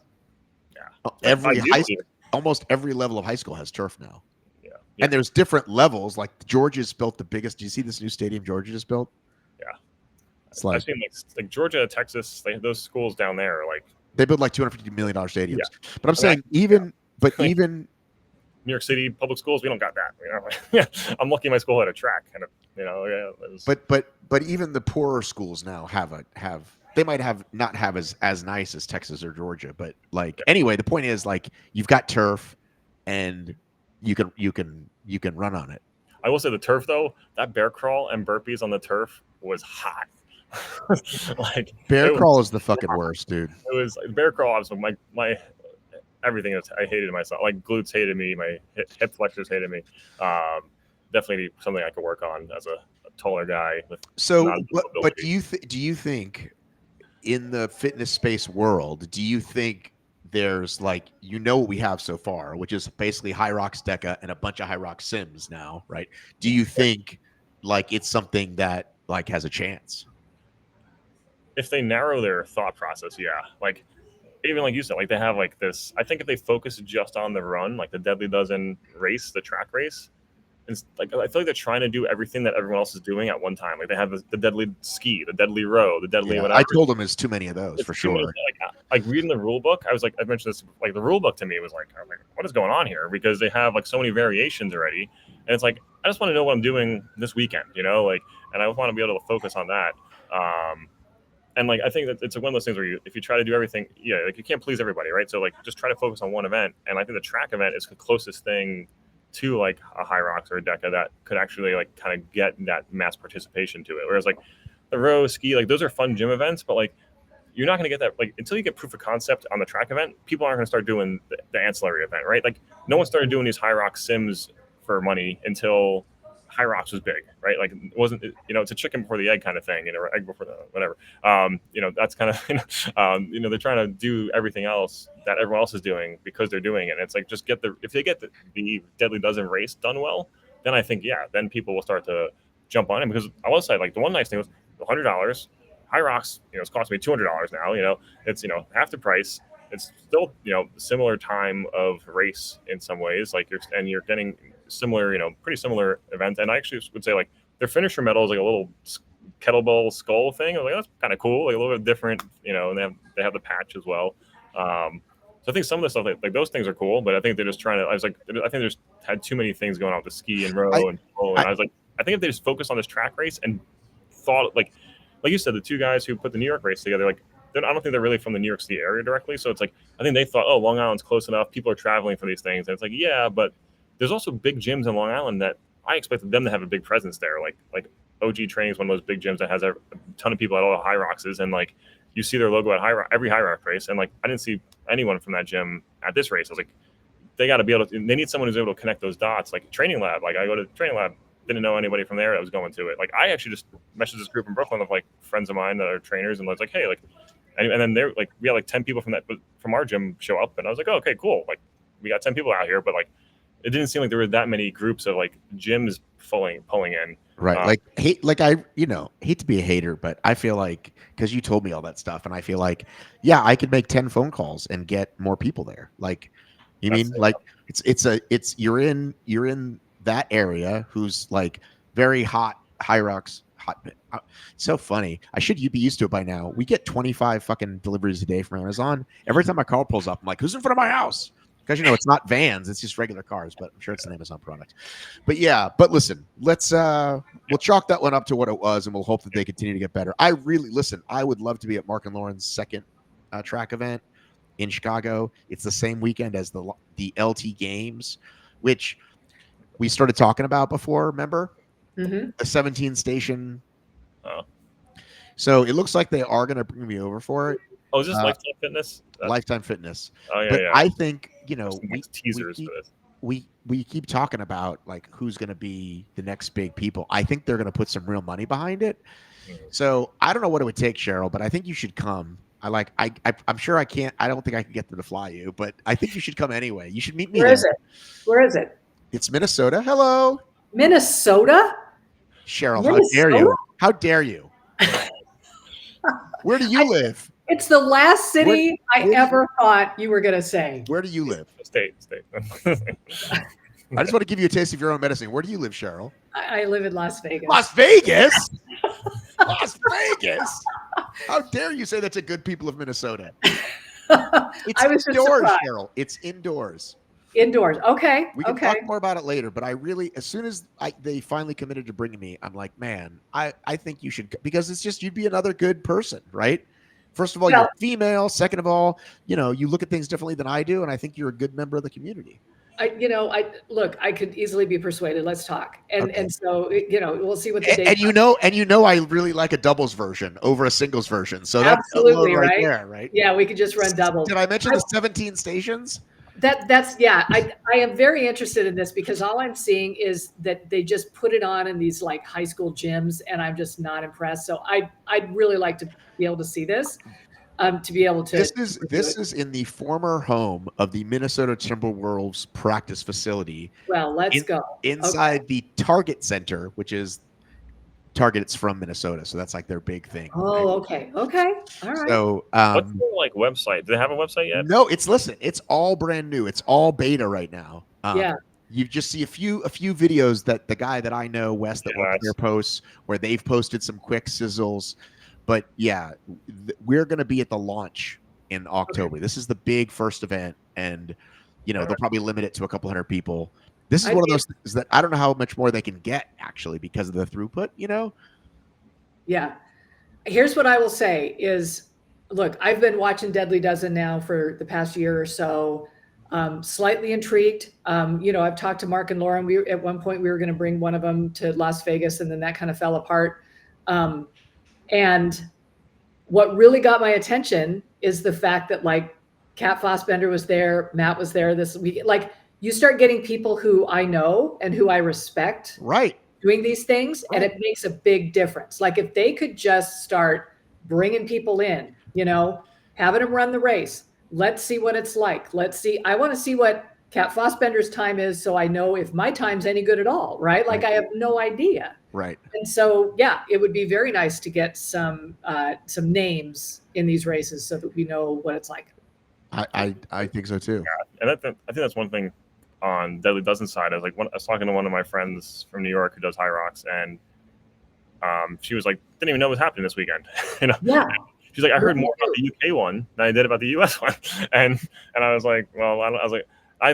almost every level of high school has turf now. Yeah. And there's different levels. Like Georgia's built the biggest. Do you see this new stadium Georgia just built? Yeah. It's like, I've seen like Georgia, Texas, those schools down there are like, they build like $250 million stadiums. Yeah. But I'm saying even New York City public schools, we don't got that. I'm lucky my school had a track, and But even the poorer schools now they might not have as nice as Texas or Georgia, but like anyway, the point is like you've got turf, and you can run on it. I will say the turf though, that bear crawl and burpees on the turf was hot. Like bear crawl is the fucking worst, dude. It was bear crawl. I was my everything I hated myself. Like glutes hated me, my hip flexors hated me. Definitely something I could work on as a taller guy. But do you think in the fitness space world, do you think there's like, what we have so far, which is basically HYROX Deca and a bunch of HYROX Sims now, right? Do you think like it's something that like has a chance? If they narrow their thought process, yeah. Like even like you said, like they have like this. I think if they focus just on the run, like the Deadly Dozen race, the track race, it's like I feel like they're trying to do everything that everyone else is doing at one time. Like they have the deadly ski, the deadly row, the deadly whatever. I told them there's too many of those It's for too many, sure. like reading the rule book, I was like, I mentioned this, like the rule book to me was like, I'm like, what is going on here? Because they have like so many variations already, and it's like I just want to know what I'm doing this weekend, like, and I want to be able to focus on that. And like I think that it's one of those things where if you try to do everything, like you can't please everybody, right? So like just try to focus on one event, and I think the track event is the closest thing to like a HYROX or a DECA that could actually like kind of get that mass participation to it. Whereas like the row, ski, like those are fun gym events, but like you're not going to get that like until you get proof of concept on the track event. People aren't going to start doing the ancillary event, right? Like no one started doing these HYROX sims for money until HYROX was big, right? Like it wasn't, it's a chicken before the egg kind of thing, or egg before the whatever. That's kind of, they're trying to do everything else that everyone else is doing because they're doing it. And it's like, just if they get the Deadly Dozen race done well, then I think, then people will start to jump on it. Because I will say, like the one nice thing was $100. HYROX, it's cost me $200 now. It's half the price. It's still similar time of race in some ways. Like you're getting similar, pretty similar events. And I actually would say like their finisher medal is like a little kettlebell skull thing. I was like, that's kind of cool, like a little bit different, and they have the patch as well. So I think some of the stuff like those things are cool, but I think they're just trying to. I think there's had too many things going on with the ski and row and pole, and I was like, I think if they just focus on this track race and thought like you said, the two guys who put the New York race together, like I don't think they're really from the New York City area directly. So it's like I think they thought, oh, Long Island's close enough. People are traveling for these things, and it's like but there's also big gyms in Long Island that I expected them to have a big presence there. Like OG Training is one of those big gyms that has a ton of people at all the HYROXs, and like you see their logo at every HYROX race, and like I didn't see anyone from that gym at this race. I was like, they got to be able to. They need someone who's able to connect those dots. Like Training Lab, like I go to Training Lab. Didn't know anybody from there that was going to it. Like I actually just messaged this group in Brooklyn of like friends of mine that are trainers, and I was like, hey, like, and then they're like, we had like 10 people from our gym show up, and I was like, oh, okay, cool. Like we got 10 people out here, but like it didn't seem like there were that many groups of like gyms pulling in. Right. Hate to be a hater, but I feel like because you told me all that stuff, and I feel like, I could make 10 phone calls and get more people there. Like, you're in that area who's like very hot HYROX hotbed. So funny. I should be used to it by now. We get 25 fucking deliveries a day from Amazon. Every time my car pulls up, I'm like, who's in front of my house? Because it's not vans, it's just regular cars, but I'm sure it's an Amazon product. But listen, let's we'll chalk that one up to what it was, and we'll hope that they continue to get better. I would love to be at Mark and Lauren's second track event in Chicago. It's the same weekend as the LT Games, which we started talking about before, remember? Mm-hmm. A 17 station. Oh. So it looks like they are going to bring me over for it. Oh, is this Lifetime Fitness? Lifetime Fitness. Oh, yeah, but yeah. I think, teasers for this. We keep talking about like who's going to be the next big people. I think they're going to put some real money behind it. Mm-hmm. So I don't know what it would take, Cheryl, but I think you should come. I'm sure I can't. I don't think I can get them to fly you, but I think you should come anyway. You should meet me. Where is it? Where is it? It's Minnesota. Hello. Minnesota? Cheryl, Minnesota? How dare you? Where do you live? It's the last city I ever thought you were going to say. Where do you live? State. I just want to give you a taste of your own medicine. Where do you live, Cheryl? I live in Las Vegas. Las Vegas? Las Vegas? How dare you say that's a good people of Minnesota? It's indoors, Cheryl. It's indoors. Indoors. Okay. We can talk more about it later, but as soon as they finally committed to bringing me, I'm like, man, I think you should, because it's just, you'd be another good person, right? First of all, you're female. Second of all, you look at things differently than I do, and I think you're a good member of the community. I could easily be persuaded. Let's talk. And so, we'll see what the day. And I really like a doubles version over a singles version. So that's absolutely right there, right? Yeah, we could just run doubles. Did I mention the 17 stations? I am very interested in this because all I'm seeing is that they just put it on in these like high school gyms, and I'm just not impressed. So I'd really like to be able to see this. To be able to. This is in the former home of the Minnesota Timberwolves practice facility. Well, let's go inside the Target Center, which is Target's from Minnesota, so that's like their big thing. Oh, right? Okay, all right. So, what's their website? Do they have a website yet? No, it's all brand new. It's all beta right now. You just see a few videos that the guy that I know, Wes, that works there posts, where they've posted some quick sizzles. But yeah, we're going to be at the launch in October. This is the big first event, and they'll probably limit it to a couple hundred people. This is one of those things that I don't know how much more they can get actually because of the throughput. Yeah. Here's what I will say is, look, I've been watching Deadly Dozen now for the past year or so. Slightly intrigued. I've talked to Mark and Lauren. At one point we were going to bring one of them to Las Vegas, and then that kind of fell apart. And what really got my attention is the fact that like Kat Fossbender was there, Matt was there this week. Like you start getting people who I know and who I respect, right, doing these things, and it makes a big difference. Like if they could just start bringing people in, having them run the race. Let's see what it's like. Let's see. I want to see what Kat Fossbender's time is, so I know if my time's any good at all, right? Like I have no idea. Right. And so, yeah, it would be very nice to get some names in these races so that we know what it's like. I think so too. Yeah, and I think that's one thing on Deadly Dozen side. I was talking to one of my friends from New York who does HYROX, and she was like, didn't even know what was happening this weekend. Yeah. She's like, I heard more about the UK one than I did about the US one. And I was like, well, I was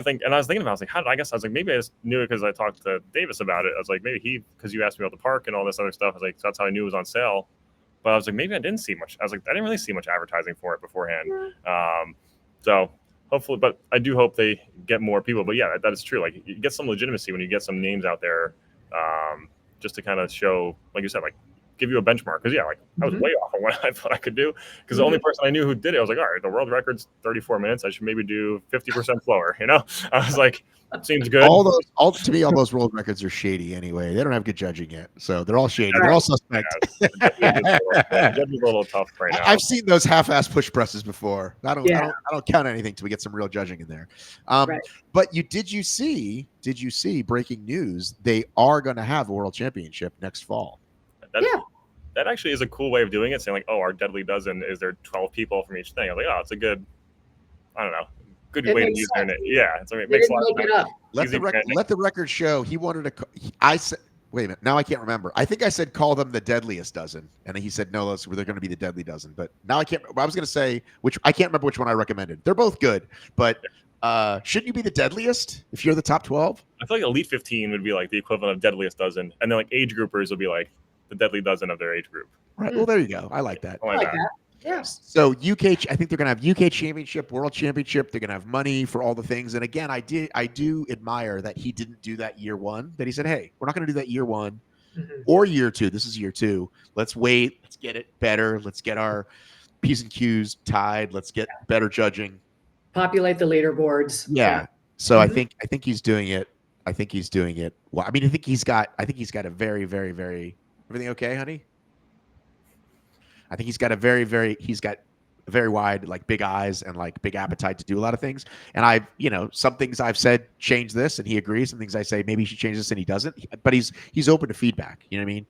thinking about it, I was like, I guess I was like, maybe I just knew it because I talked to Davis about it. I was like, maybe because you asked me about the park and all this other stuff. I was like, so that's how I knew it was on sale. But I was like, maybe I didn't see much. I was like, I didn't really see much advertising for it beforehand. So hopefully, but I do hope they get more people. But yeah, that is true. Like you get some legitimacy when you get some names out there, just to kind of show, like you said, like give you a benchmark. Because yeah, like I was way off on what I thought I could do. Because the only person I knew who did it, I was like, all right, the world record's 34 minutes. I should maybe do 50% slower. I was like, seems good. To me, all those world records are shady anyway. They don't have good judging yet, so they're all shady. They're all suspect. The judging's a little tough right now. I've seen those half-ass push presses before. I don't count anything till we get some real judging in there. But did you see breaking news? They are going to have a world championship next fall. That actually is a cool way of doing it, saying like, oh, our Deadly Dozen is there 12 people from each thing. I was like, oh, it's a good, I don't know, good way to use their name. Yeah, it makes a lot of sense. Let the record show he wanted to. I said, wait a minute, now I can't remember. I think I said call them the Deadliest Dozen, and he said no, they're going to be the Deadly Dozen. But now I can't. I was going to say I can't remember which one I recommended. They're both good, but shouldn't you be the deadliest if you're the top 12? I feel like Elite 15 would be like the equivalent of Deadliest Dozen, and then like age groupers would be like the Deadly Dozen of their age group. Right. Well, there you go. I like that. I like that. Yeah. So UK, I think they're going to have UK Championship, World Championship. They're going to have money for all the things. And again, I do admire that he didn't do that year one. That he said, hey, we're not going to do that year one or year two. This is year two. Let's wait. Let's get it better. Let's get our P's and Q's tied. Let's get better judging. Populate the leaderboards. Yeah. So I think he's doing it. I think he's doing it. Well, I mean, I think he's got a very, very, very. Everything okay, honey? I think he's got very wide, like big eyes and like big appetite to do a lot of things. And some things I've said change this, and he agrees. Some things I say maybe he should change this, and he doesn't. But he's open to feedback. You know what I mean?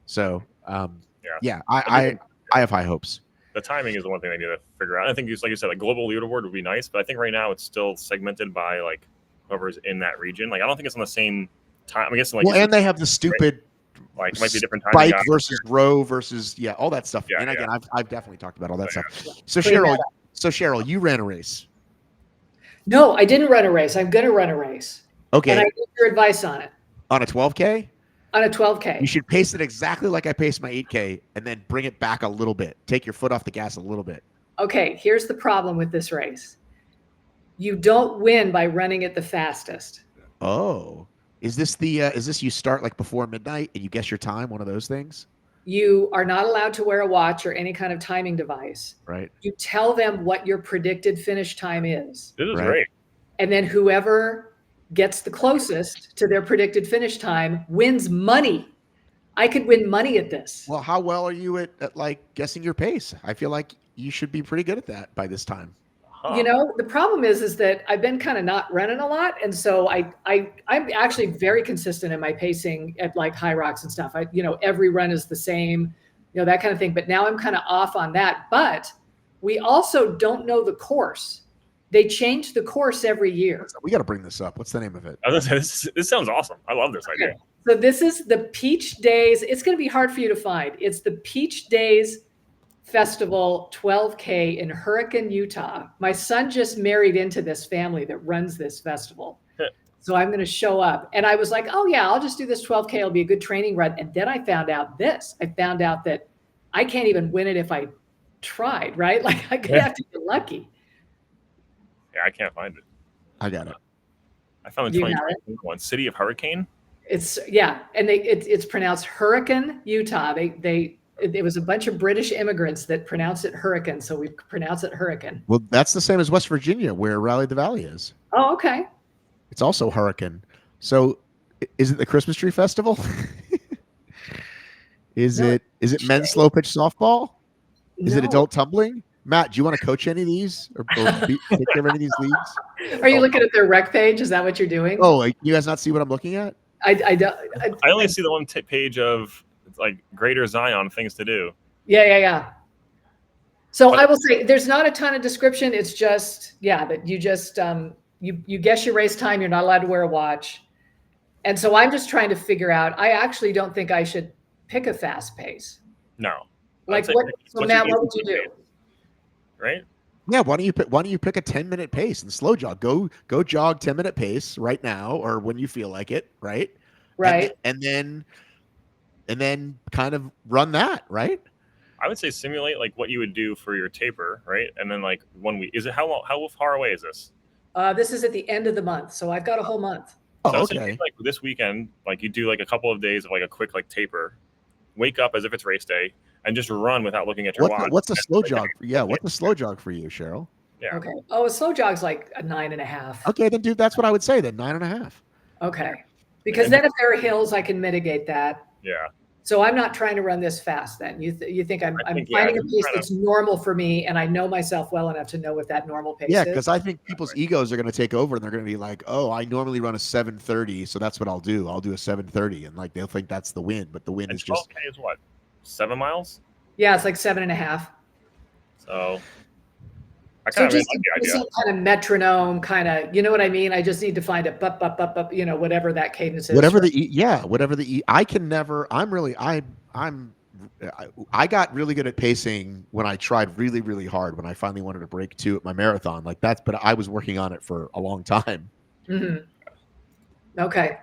So I have high hopes. The timing is the one thing they need to figure out. I think, like you said, like global leaderboard would be nice, but I think right now it's still segmented by like whoever's in that region. Like I don't think it's on the same time. I guess like and they have the stupid. Like it might be a different time. Bike versus row versus all that stuff. Yeah, and again, I've definitely talked about all that stuff. So Cheryl, you ran a race. No, I didn't run a race. I'm going to run a race. Okay. And I need your advice on it. On a 12K? On a 12K. You should pace it exactly like I paced my 8K, and then bring it back a little bit. Take your foot off the gas a little bit. Okay, here's the problem with this race. You don't win by running it the fastest. Oh. Is this you start like before midnight and you guess your time, one of those things? You are not allowed to wear a watch or any kind of timing device. Right. You tell them what your predicted finish time is. This is great. And then whoever gets the closest to their predicted finish time wins money. I could win money at this. Well, how well are you at like guessing your pace? I feel like you should be pretty good at that by this time. The problem is that I've been kind of not running a lot. And so I'm actually very consistent in my pacing at like HYROX and stuff. Every run is the same, that kind of thing. But now I'm kind of off on that. But we also don't know the course. they change the course every year. We got to bring this up. What's the name of it? I was gonna say, this sounds awesome. I love this idea. So this is the Peach Days. It's going to be hard for you to find. It's the Peach Days Festival 12K in Hurricane, Utah. My son just married into this family that runs this festival. So I'm going to show up. And I was like, oh yeah, I'll just do this 12K. It'll be a good training run. And then I found out this. I found out that I can't even win it if I tried, right? Like I could have to get lucky. Yeah, I can't find it. I got it. I found the 2021 City of Hurricane. It's and it's pronounced Hurricane, Utah. It was a bunch of British immigrants that pronounced it Hurricane, so we pronounce it Hurricane. Well, that's the same as West Virginia, where Rally the Valley is. Oh, okay. It's also Hurricane. So, is it the Christmas tree festival? Is it men's slow pitch softball? Is it adult tumbling? Matt, do you want to coach any of these or take care of any of these leagues? Are you looking at their rec page? Is that what you're doing? Oh, you guys not see what I'm looking at? I don't. I only see the one page of like Greater Zion things to do. Yeah. So I will say there's not a ton of description. It's just that you just you guess your race time. You're not allowed to wear a watch, and so I'm just trying to figure out. I actually don't think I should pick a fast pace. No. Like what? So Matt, what would you do? Right? Yeah, why don't you pick a 10-minute pace and slow jog? Go jog 10-minute pace right now or when you feel like it, right? Right. And then kind of run that, right? I would say simulate like what you would do for your taper, right? And then like 1 week. Is it how far away is this? This is at the end of the month, so I've got a whole month. So okay. Like this weekend, like you do like a couple of days of like a quick like taper, wake up as if it's race day, and just run without looking at your watch. What's a slow jog? Yeah, what's a slow jog for you, Cheryl? Yeah. Okay. Oh, a slow jog's like a 9.5. Okay, then dude, that's what I would say then, 9.5. Okay. Because then if there are hills, I can mitigate that. Yeah. So I'm not trying to run this fast then. You think I'm finding a pace that's normal for me, and I know myself well enough to know what that normal pace is? Yeah, because I think people's egos are going to take over, and they're going to be like, oh, I normally run a 7:30, so that's what I'll do. I'll do a 7:30, and like they'll think that's the win, but the win is just... 12K is what? 7 miles? Yeah, it's like 7.5. So I kind of like the idea. Some kind of metronome, kind of, you know what I mean? I just need to find a bup, you know, whatever that cadence is. Whatever I can never. I got really good at pacing when I tried really, really hard when I finally wanted to break 2 at my marathon. Like that's, but I was working on it for a long time. Mm-hmm. Okay.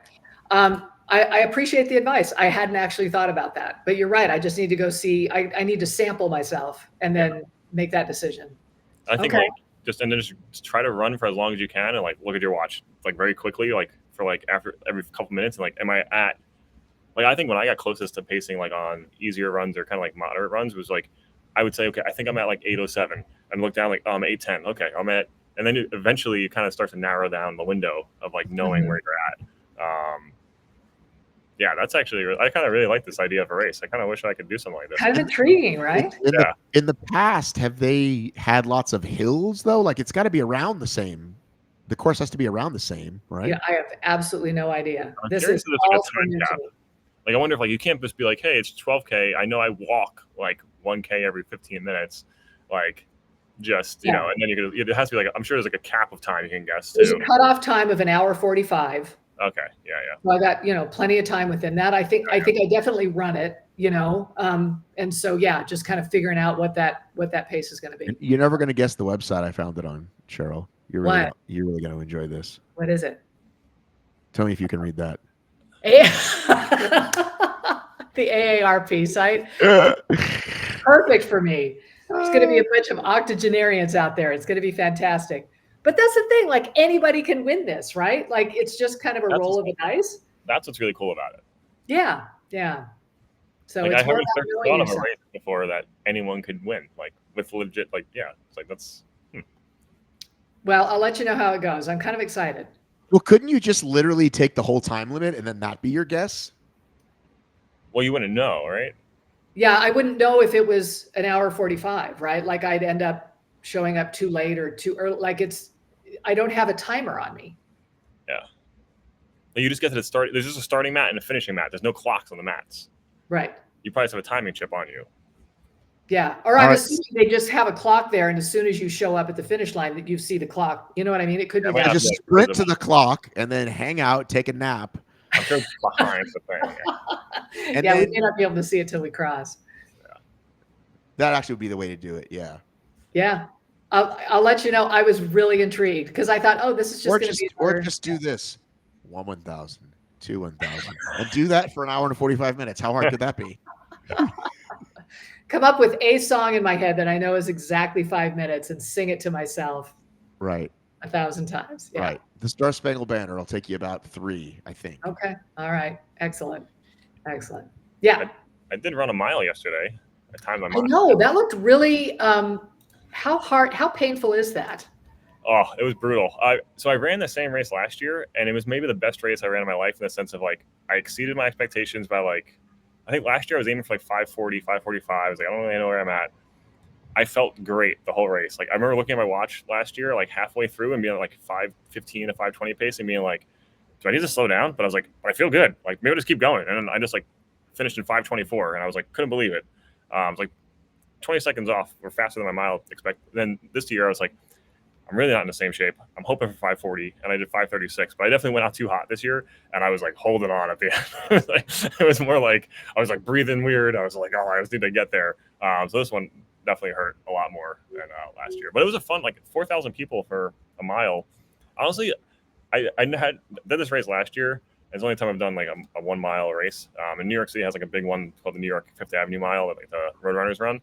I appreciate the advice. I hadn't actually thought about that, but you're right. I just need to go see, I need to sample myself and then make that decision. I think like just try to run for as long as you can and like look at your watch like very quickly, like for like after every couple minutes, and like am I at like I think when I got closest to pacing like on easier runs or kind of like moderate runs was like I would say okay, I think I'm at like 8:07 and look down like I'm 8:10. Okay, I'm at, and then eventually you kind of start to narrow down the window of like knowing where you're at. Yeah, that's actually, I kind of really like this idea of a race. I kind of wish I could do something like this. Kind of intriguing, right? In the past, have they had lots of hills though? Like it's got to be around the same. The course has to be around the same, right? Yeah, I have absolutely no idea. This is all like I wonder if like you can't just be like, hey, it's 12K. I know I walk like 1K every 15 minutes, like just you know, and then it has to be like I'm sure there's like a cap of time you can guess too. There's a cutoff time of 1:45. Okay. Yeah. So I got, plenty of time within that. I think I definitely run it, and so, just kind of figuring out what that pace is going to be. You're never going to guess the website I found it on, Cheryl. You're really going to enjoy this. What is it? Tell me if you can read that. The AARP site. Perfect for me. There's going to be a bunch of octogenarians out there. It's going to be fantastic. But that's the thing, like anybody can win this, right? Like it's just kind of a roll of the dice. That's what's really cool about it. Yeah. So like it's I haven't thought of a race before that anyone could win, like with legit, like it's like that's. Well, I'll let you know how it goes. I'm kind of excited. Well, couldn't you just literally take the whole time limit and then that be your guess? Well, you wouldn't know, right? Yeah, I wouldn't know if it was 1:45, right? Like I'd end up showing up too late or too early. Like I don't have a timer on me. Yeah. You just get to the start. There's just a starting mat and a finishing mat. There's no clocks on the mats. Right. You probably just have a timing chip on you. Yeah. Or I'm assuming they just have a clock there, and as soon as you show up at the finish line, that you see the clock. You know what I mean? It could be might that. have Just to, like, sprint to the clock and then hang out, take a nap. I'm sure it's behind the thing. And Yeah, we then- may not be able to see it till we cross. That actually would be the way to do it. Yeah. Yeah. I'll let you know. I was really intrigued because I thought, oh, this is just Or going to just be or another- just do this. 1,000, 1,000, and do that for an hour and 45 minutes. How hard could that be? come up with a song in my head that I know is exactly 5 minutes and sing it to myself Right. 1,000 times. Yeah. Right. The Star Spangled Banner will take you about 3, I think. Okay. All right. Excellent. Excellent. Yeah. I did run a mile yesterday. I timed my I mile. know that looked really. How painful is that? Oh, it was brutal. So I ran the same race last year, and it was maybe the best race I ran in my life in the sense of like I exceeded my expectations by like, I think last year I was aiming for like 540, 545. I was like, I don't really know where I'm at. I felt great the whole race. Like I remember looking at my watch last year, like halfway through, and being like 5:15 to 5:20 pace, and being like, do I need to slow down? But I was like, I feel good. Like maybe I'll just keep going. And then I just like finished in 5:24, and I was like, couldn't believe it. I was like 20 seconds off, or faster than my mile expect. Then this year I was like, I'm really not in the same shape. I'm hoping for 540, and I did 536, but I definitely went out too hot this year, and I was like holding on at the end. It was more like I was like breathing weird. I was like, oh, I just need to get there. So this one definitely hurt a lot more than last year, but it was a fun, like 4,000 people for a mile. Honestly, I did this race last year. It's the only time I've done like a 1 mile race. And New York City has like a big one called the New York Fifth Avenue Mile that like the Roadrunners run.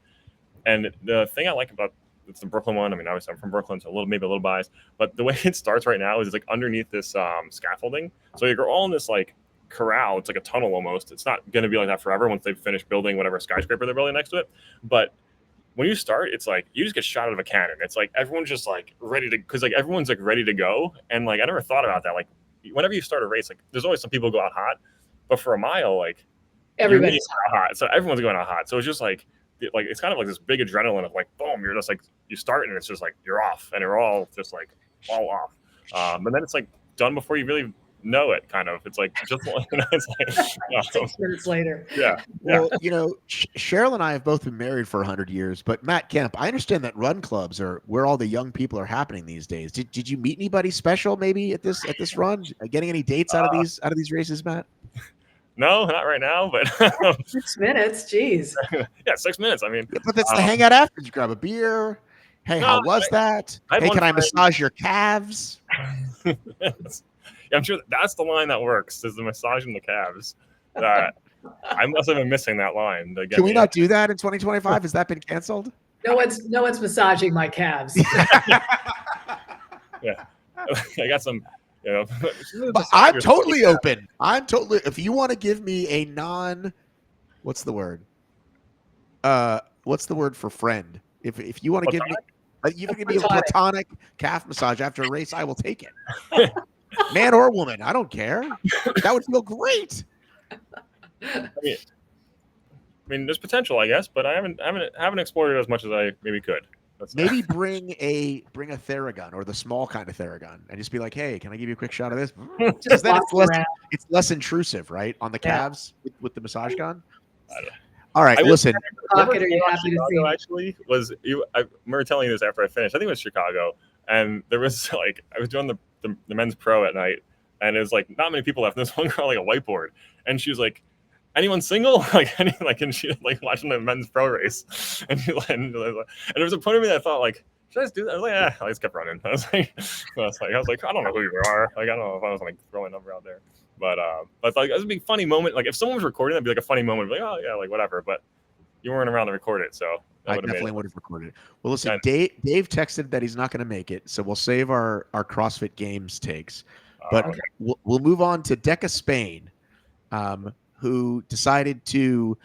And the thing I like about it's the Brooklyn one. I mean, obviously I'm from Brooklyn, so maybe a little biased. But the way it starts right now is it's like underneath this scaffolding. So you're all in this like corral. It's like a tunnel almost. It's not going to be like that forever once they've finished building whatever skyscraper they're building next to it. But when you start, it's like you just get shot out of a cannon. It's like everyone's just like ready to, because like everyone's like ready to go. And like I never thought about that. Like whenever you start a race, like there's always some people who go out hot, but for a mile, like Everybody's out hot. So everyone's going out hot. So it's just like it's kind of like this big adrenaline of like boom, you're just like you start and it's just like you're off and you're all just like all off. But then it's like done before you really know it. Kind of. It's like just it's like 6 minutes later. Yeah. Well, you know, Cheryl and I have both been married for 100 years, but Matt Kemp, I understand that run clubs are where all the young people are happening these days. Did you meet anybody special maybe at this run? Getting any dates out of these races, Matt? No, not right now, but 6 minutes. Geez. yeah, 6 minutes. I mean, Yeah, but that's the hangout after. You grab a beer. Hey, how was that? Hey, can I massage your calves? Yeah, I'm sure that's the line that works. Is the massaging the calves. I must have been missing that line. Can we not do that in 2025? Has that been canceled? No one's massaging my calves. Yeah, I got some. You know, but I'm totally open. I'm totally. If you want to give me a what's the word? What's the word for friend? If you want to give me, you can give me a platonic calf massage after a race, I will take it. Man or woman, I don't care. That would feel great. I mean, there's potential, I guess, but I haven't explored it as much as I maybe could. Maybe bring a Theragun or the small kind of Theragun and just be like, hey, can I give you a quick shot of this? Because then it's less intrusive, right? On the calves with the massage gun. All right, listen. Pocket, are you happy to see? Actually, I remember telling you this after I finished. I think it was Chicago, and there was like I was doing the men's pro at night, and it was like not many people left. And this one girl like a whiteboard, and she was like, anyone single? And she like watching the men's pro race, and there was a point of me that I thought like, should I just do that? I was like, yeah, I just kept running. I was like, I don't know who you are. Like, I don't know if I was like throwing a number out there, but like it was a big funny moment. Like if someone was recording, that'd be like a funny moment. Like, oh yeah, like whatever. But you weren't around to record it, so I definitely would have recorded it. Well, listen, Dave texted that he's not going to make it, so we'll save our CrossFit Games takes. But okay. we'll move on to Deca Spain. Who decided to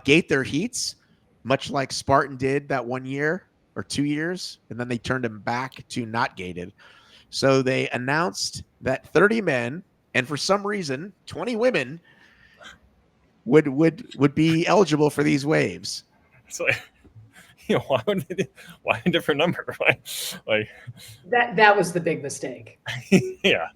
gate their heats, much like Spartan did that 1 year or 2 years, and then they turned them back to not gated. So they announced that 30 men and for some reason 20 women would be eligible for these waves. So, why a different number? like that was the big mistake. Yeah.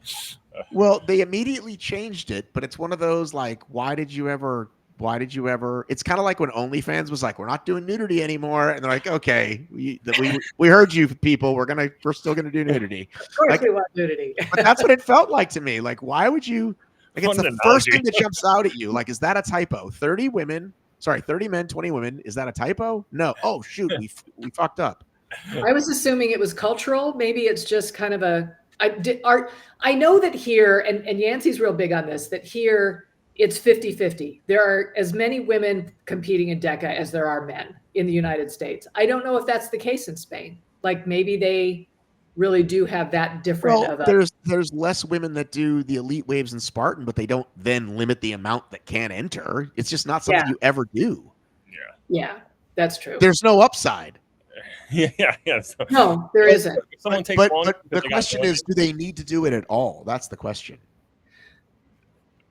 Well, they immediately changed it, but it's one of those like, why did you ever why did you ever? It's kind of like when OnlyFans was like, we're not doing nudity anymore, and they're like, okay, we heard you people, we're still gonna do nudity. Of course, Like, we want nudity. but that's what it felt like to me. Like, why would you? Like, it's Fun the first analogy. thing that jumps out at you. Like, is that a typo? 30 men, 20 women. Is that a typo? No. Oh shoot, we fucked up. I was assuming it was cultural. Maybe it's just kind of a. I know that here, and Yancey's real big on this, that here it's 50-50. There are as many women competing in DECA as there are men in the United States. I don't know if that's the case in Spain. Like maybe they really do have that different Well, of a. there's less women that do the elite waves in Spartan, but they don't then limit the amount that can enter. It's just not something you ever do. Yeah, that's true. There's no upside. Yeah. So, No, there isn't. if someone takes But one, the question is, do they need to do it at all? That's the question.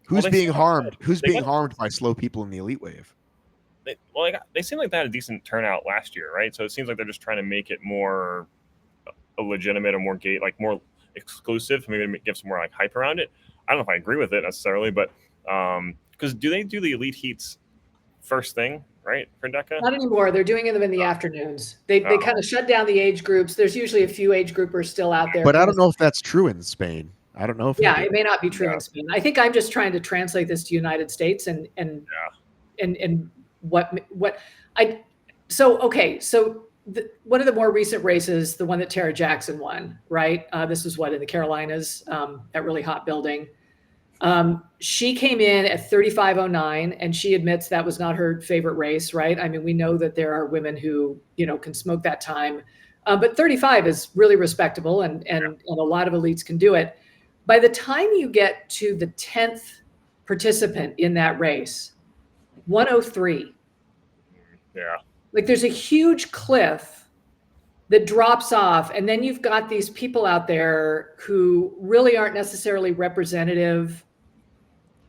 Who's Well, being harmed? Who's they being went- harmed by slow people in the elite wave? they seem like they had a decent turnout last year, right? So it seems like they're just trying to make it more a legitimate or more more exclusive, maybe give some more like hype around it. I don't know if I agree with it necessarily, but because do they do the elite heats first thing, right, for DECA? Not anymore. They're doing them in the afternoons. They kind of shut down the age groups. There's usually a few age groupers still out there. But I don't know if that's true in Spain. I don't know if Yeah, it may not be true in Spain. I think I'm just trying to translate this to United States and what I so okay. So one of the more recent races, the one that Tara Jackson won, right? This was in the Carolinas, that really hot building. She came in at 35:09, and she admits that was not her favorite race, right? I mean, we know that there are women who, can smoke that time, but 35 is really respectable, and a lot of elites can do it. By the time you get to the 10th participant in that race, 103. Yeah. Like there's a huge cliff that drops off, and then you've got these people out there who really aren't necessarily representative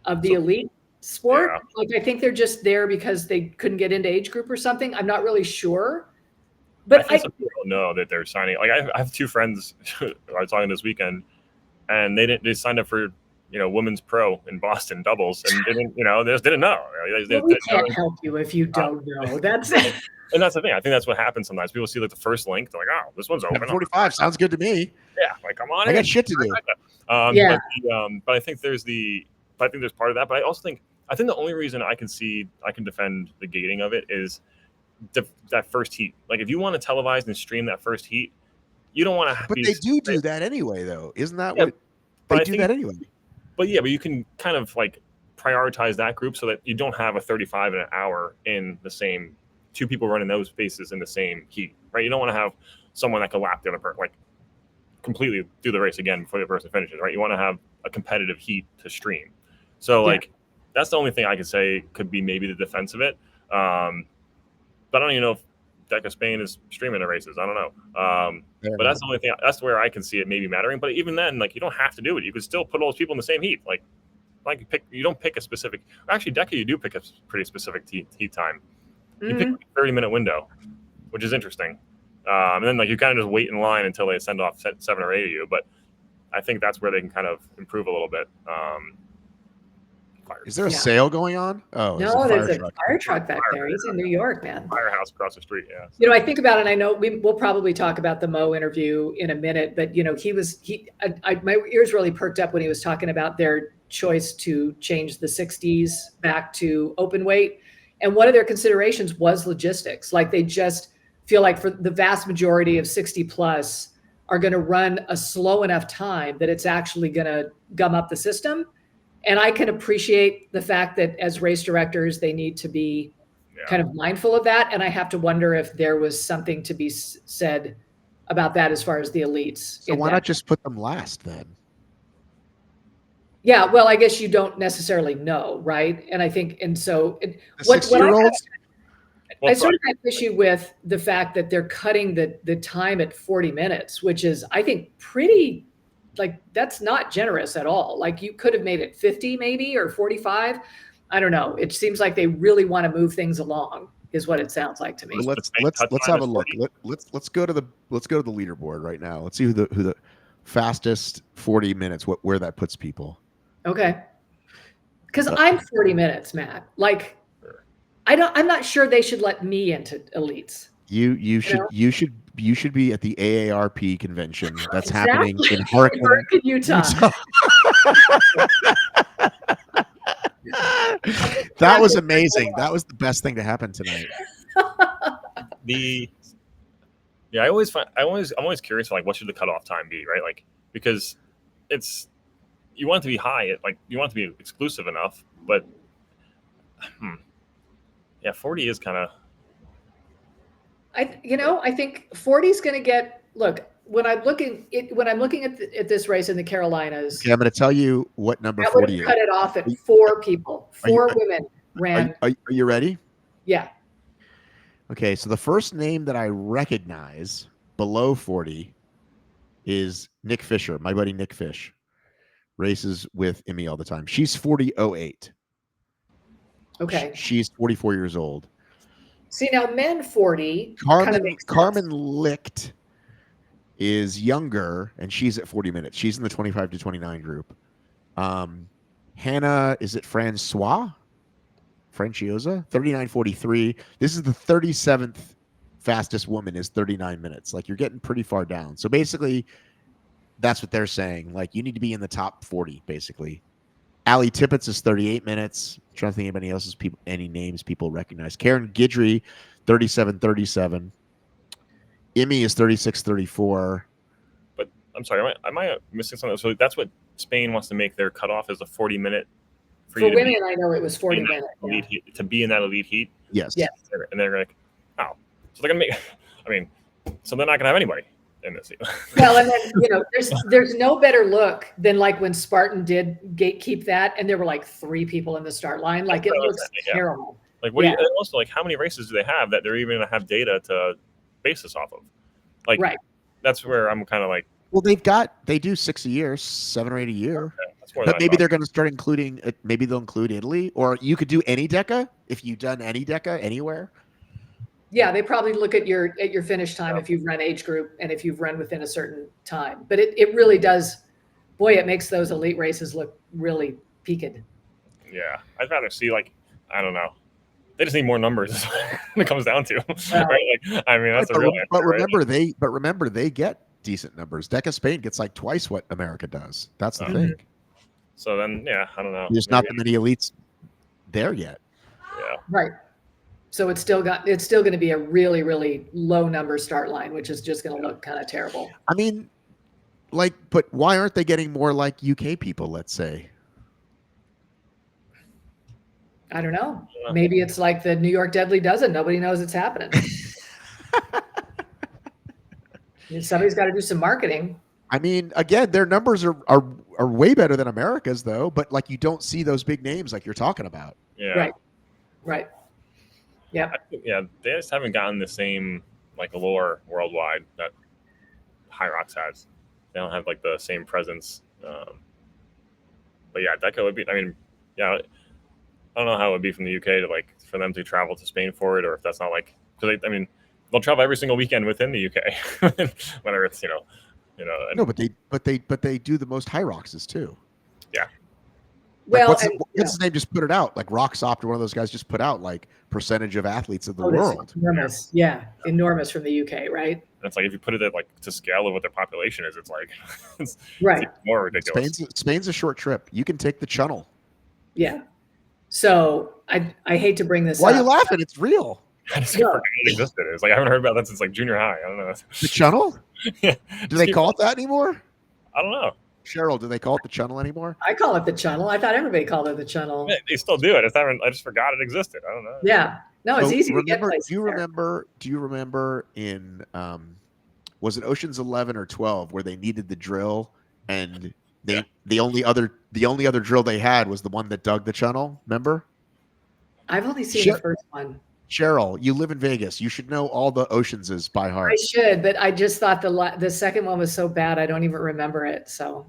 of the elite sport. Yeah. Like I think they're just there because they couldn't get into age group or something. I'm not really sure. But I think some people know that they're signing. Like I have two friends I was talking this weekend, and they signed up for women's pro in Boston doubles, and they just didn't know. We can't help you if you don't know. That's and that's the thing. I think that's what happens sometimes. People see like the first link, they're like, "Oh, this one's open." 45 sounds good to me. Yeah, like come on. I got shit to do. Yeah. But I think there's part of that. But I think the only reason I can defend the gating of it is that first heat. Like if you want to televise and stream that first heat, you don't want to. But they do that anyway, though. Isn't that what they do that anyway? But you can kind of like prioritize that group so that you don't have a 35 in an hour in the same two people running those spaces in the same heat, right? You don't want to have someone that can lap the other person, like completely do the race again before the person finishes, right? You want to have a competitive heat to stream. So that's the only thing I could say could be maybe the defense of it. But I don't even know if DECA Spain is streaming the races. I don't know. But that's the only thing. That's where I can see it maybe mattering. But even then, like you don't have to do it. You could still put all those people in the same heat. Like you don't pick a specific. Actually, DECA, you do pick a pretty specific heat time. You pick a 30-minute window, which is interesting. And then you kind of just wait in line until they send off 7 or 8 of you. But I think that's where they can kind of improve a little bit. Is there a sale going on? Oh, no, there's a fire truck back there. He's in New York, man. Firehouse across the street, yeah. I think about it. I know we'll probably talk about the Mo interview in a minute, but my ears really perked up when he was talking about their choice to change the 60s back to open weight. And one of their considerations was logistics. Like they just feel like for the vast majority of 60 plus are going to run a slow enough time that it's actually going to gum up the system. And I can appreciate the fact that as race directors, they need to be kind of mindful of that. And I have to wonder if there was something to be said about that as far as the elites. So why not just put them last then? Yeah, well, I guess you don't necessarily know, right? And I think, and so what I sort of have an issue with the fact that they're cutting the time at 40 minutes, which is, I think, pretty. Like that's not generous at all. Like you could have made it 50 maybe or 45. I don't know. It seems like they really want to move things along is what it sounds like to me. Let's have a look. Let's go to the leaderboard right now. Let's see who the fastest 40 minutes, where that puts people. Okay. Because I'm 40 minutes, Matt. Like I'm not sure they should let me into elites. You know? you should be at the AARP convention that's happening Exactly. in In Hurricane, Hurricane, Utah. That was amazing. That was the best thing to happen tonight. Yeah, I'm always curious like what should the cutoff time be, right? Like because it's you want it to be high, like you want it to be exclusive enough, but yeah, 40 is kind of. I think 40 is going to get. Look, when I'm looking at this race in the Carolinas, Okay, I'm going to tell you what number that would 40 is. cut it off at 4 people. Are you- 4 women ran. Are you ready? Yeah. Okay, so the first name that I recognize below 40 is Nick Fisher, my buddy Nick Fish. Races with Emmy all the time. She's 40.08. Okay. She's 44 years old. See, now men 40. Carmen Licht is younger, and she's at 40 minutes. She's in the 25 to 29 group. Hannah, is it Francois? Franciosa? 39.43. This is the 37th fastest woman is 39 minutes. Like, you're getting pretty far down. So basically, that's what they're saying. Like, you need to be in the top 40, basically. Allie Tippett's is 38 minutes. I'm trying to think of anybody else's any names people recognize. Karen Guidry, 37.37. Emmy is 36.34. But I'm sorry, am I missing something? So that's what Spain wants to make their cutoff is a 40-minute. For women, I know it was 40 minutes. Heat, to be in that elite heat. Yes. Yes. And they're like, oh. So they're going to make, I mean, so they're not going to have anybody in this. Well, and then, there's no better look than like when Spartan did gatekeep that, and there were like 3 people in the start line. Like, it looks terrible. Like, what do you, and also, like, how many races do they have that they're even going to have data to base this off of? Like, right. That's where I'm kind of like, well, they do 6 a year, 7 or 8 a year. Okay, that's more but maybe they're going to start including, maybe they'll include Italy, or you could do any DECA if you've done any DECA anywhere. Yeah, they probably look at your finish time if you've run age group and if you've run within a certain time. But it really does, boy, it makes those elite races look really peaked. Yeah, I'd rather see, like, I don't know. They just need more numbers. When it comes down to, right? Like, I mean, that's a real. But remember, they get decent numbers. DECA Spain gets like twice what America does. That's the thing. So then, yeah, I don't know. There's not that many elites there yet. Yeah. Right. So it's still going to be a really, really low number start line, which is just going to look kind of terrible. I mean, like, but why aren't they getting more like UK people? Let's say. I don't know. Maybe it's like the New York Deadly Dozen. Nobody knows it's happening. Somebody's got to do some marketing. I mean, again, their numbers are way better than America's, though. But like, you don't see those big names like you're talking about. Yeah. Right. Yeah. Yeah. They just haven't gotten the same like allure worldwide that HYROX has. They don't have like the same presence. But yeah, DECA would be. I mean, yeah. I don't know how it would be from the UK to like for them to travel to Spain for it, or if that's not like because I mean they'll travel every single weekend within the UK, whether it's No, but they do the most HYROXs too. Yeah. Like, what's his name just put it out? Like Rocksoft or one of those guys just put out like percentage of athletes of the world. Enormous. Yeah, enormous from the UK, right? And it's like if you put it at like to scale of what their population is, it's like it's more ridiculous. Spain's a short trip. You can take the Channel. Yeah. So I hate to bring this up. Why are you laughing? It's real. I just forgot it existed. It's like I haven't heard about that since like junior high. I don't know. The Channel? Yeah. Do they call it that anymore? I don't know. Cheryl, do they call it the Channel anymore? I call it the Channel. I thought everybody called it the Channel. Yeah, they still do it. I just forgot it existed. I don't know. Yeah. No, it's easy to get places. Do you remember in was it Ocean's 11 or 12 where they needed the drill and the only other drill they had was the one that dug the Channel? Remember? I've only seen the first one. Cheryl, you live in Vegas. You should know all the Oceanses by heart. I should, but I just thought the second one was so bad I don't even remember it. So